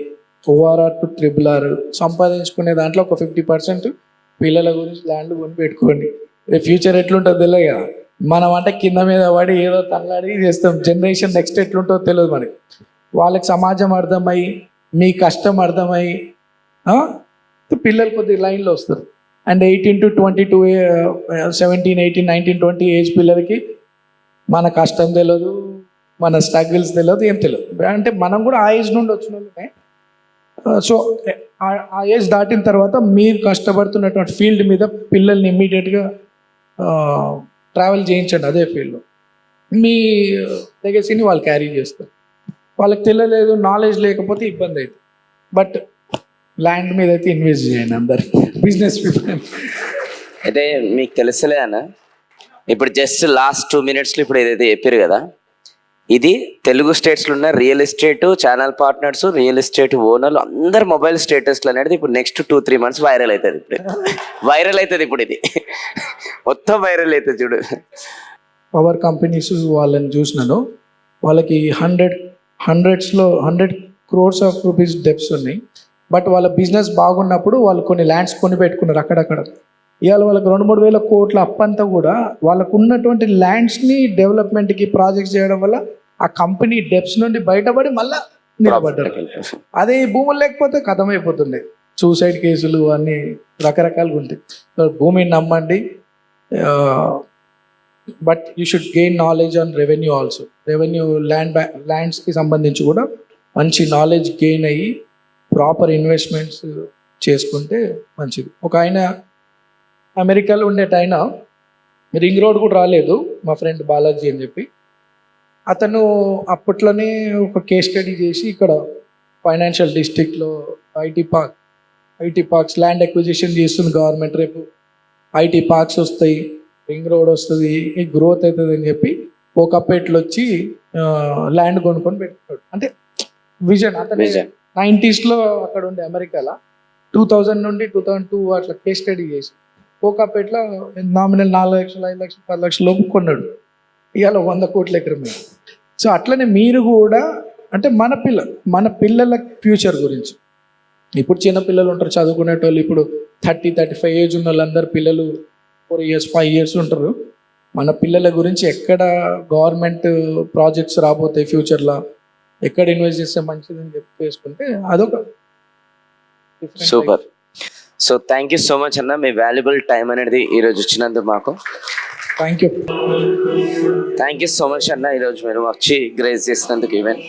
ORR టు RRR సంపాదించుకునే దాంట్లో ఒక 50% పిల్లల గురించి ల్యాండ్ కొని పెట్టుకోండి. రేపు ఫ్యూచర్ ఎట్లుంటుందో తెలియదు కదా. మనం అంటే కింద మీద పడి ఏదో తనలాడి చేస్తాం. జనరేషన్ నెక్స్ట్ ఎట్లుంటుందో తెలియదు మనకి. వాళ్ళకి సమాజం అర్థమై, మీ కష్టం అర్థమై పిల్లలు కొద్దిగా లైన్లో వస్తారు. అండ్ 18 to 22, 17, 18, 19, 20 ఏజ్ పిల్లలకి మన కష్టం తెలియదు, మన స్ట్రగుల్స్ తెలియదు, ఏం తెలియదు. అంటే మనం కూడా ఆ ఏజ్ నుండి వచ్చిన వాళ్ళమే. సో ఆ ఏజ్ దాటిన తర్వాత మీరు కష్టపడుతున్నటువంటి ఫీల్డ్ మీద పిల్లల్ని ఇమ్మీడియట్గా ట్రావెల్ చేయించండి. అదే ఫీల్డ్లో మీ లెగసీని వాళ్ళు క్యారీ చేస్తారు. వాళ్ళకి తెలియలేదు, నాలెడ్జ్ లేకపోతే ఇబ్బంది అవుతుంది. బట్ ల్యాండ్ మీద అయితే ఇన్వెస్ట్ చేయండి అందరు బిజినెస్ పీపుల్. అయితే మీకు తెలుసలే అన్న, ఇప్పుడు జస్ట్ లాస్ట్ 2 minutesలో ఇప్పుడు ఏదైతే చెప్పారు కదా, ఇది తెలుగు స్టేట్స్లో ఉన్న real estate channel partners, real estate ఓనర్లు అందరు మొబైల్ స్టేటస్లు అనేది ఇప్పుడు నెక్స్ట్ 2-3 months వైరల్ అవుతుంది. ఇప్పుడు ఇది మొత్తం వైరల్ అవుతుంది చూడు. పవర్ కంపెనీస్ వాళ్ళని చూసినాను, వాళ్ళకి 100 హండ్రెడ్ క్రోర్స్ ఆఫ్ రూపీస్ డెప్స్ ఉన్నాయి. బట్ వాళ్ళ బిజినెస్ బాగున్నప్పుడు వాళ్ళు కొన్ని ల్యాండ్స్ కొని పెట్టుకున్నారు అక్కడక్కడ. ఇవాళ వాళ్ళకి 2-3 వేల కోట్ల అప్పంతా కూడా వాళ్ళకు ఉన్నటువంటి ల్యాండ్స్ని డెవలప్మెంట్కి ప్రాజెక్ట్స్ చేయడం వల్ల ఆ కంపెనీ డెప్స్ నుండి బయటపడి మళ్ళీ నిలబడ్డారు. అదే ఈ భూములు లేకపోతే కథమైపోతుండే, సూసైడ్ కేసులు అన్నీ రకరకాలుగా ఉంటాయి. సో భూమిని నమ్మండి, but you should gain knowledge on revenue also. Revenue ల్యాండ్స్కి సంబంధించి కూడా మంచి నాలెడ్జ్ గెయిన్ అయ్యి ప్రాపర్ ఇన్వెస్ట్మెంట్స్ చేసుకుంటే మంచిది. ఒక ఆయన అమెరికాలో ఉండేట ఆయన రింగ్ రోడ్ కూడా రాలేదు, మా ఫ్రెండ్ బాలాజీ అని చెప్పి. అతను అప్పట్లోనే ఒక కేస్ స్టడీ చేసి ఇక్కడ ఫైనాన్షియల్ డిస్ట్రిక్ట్లో ఐటీ పార్క్స్ ల్యాండ్ అక్విజిషన్ చేస్తుంది గవర్నమెంట్. రేపు ఐటీ పార్క్స్ వస్తాయి, రింగ్ రోడ్ వస్తుంది, ఈ గ్రోత్ అవుతుంది అని చెప్పి కోకాపేటలో వచ్చి ల్యాండ్ కొనుక్కొని పెట్టుకున్నాడు. అంటే విజన్ అతను 90s అక్కడ ఉండే అమెరికాలో 2000 నుండి 2002 అట్లా కేస్ స్టడీ చేసి కోకాపేటలో నామినల్ 4 లక్షలు 5 లక్షలు 10 లక్షల లోపు కొన్నాడు. ఇవాళ 100 కోట్ల ఎకరం. సో అట్లనే మీరు కూడా అంటే మన పిల్లల ఫ్యూచర్ గురించి, ఇప్పుడు చిన్న పిల్లలు ఉంటారు చదువుకునేటోళ్ళు, ఇప్పుడు 30-35 ఏజ్ ఉన్న వాళ్ళందరూ పిల్లలు 4 years 5 years ఉంటారు. మన పిల్లల గురించి ఎక్కడ గవర్నమెంట్ ప్రాజెక్ట్స్ రాబోతాయి ఫ్యూచర్లో, ఎక్కడ ఇన్వెస్ట్ చేస్తే మంచిదని చెప్పి చేసుకుంటే అదొక super. So thank you so much అన్న, మీ వాల్యుబుల్ టైం అనేది ఈరోజు ఇచ్చినందుకు మాకు. థ్యాంక్ యూ సో మచ్ అన్న, ఈరోజు మీరు వచ్చి గ్రేస్ చేసినందుకు ఈవెంట్.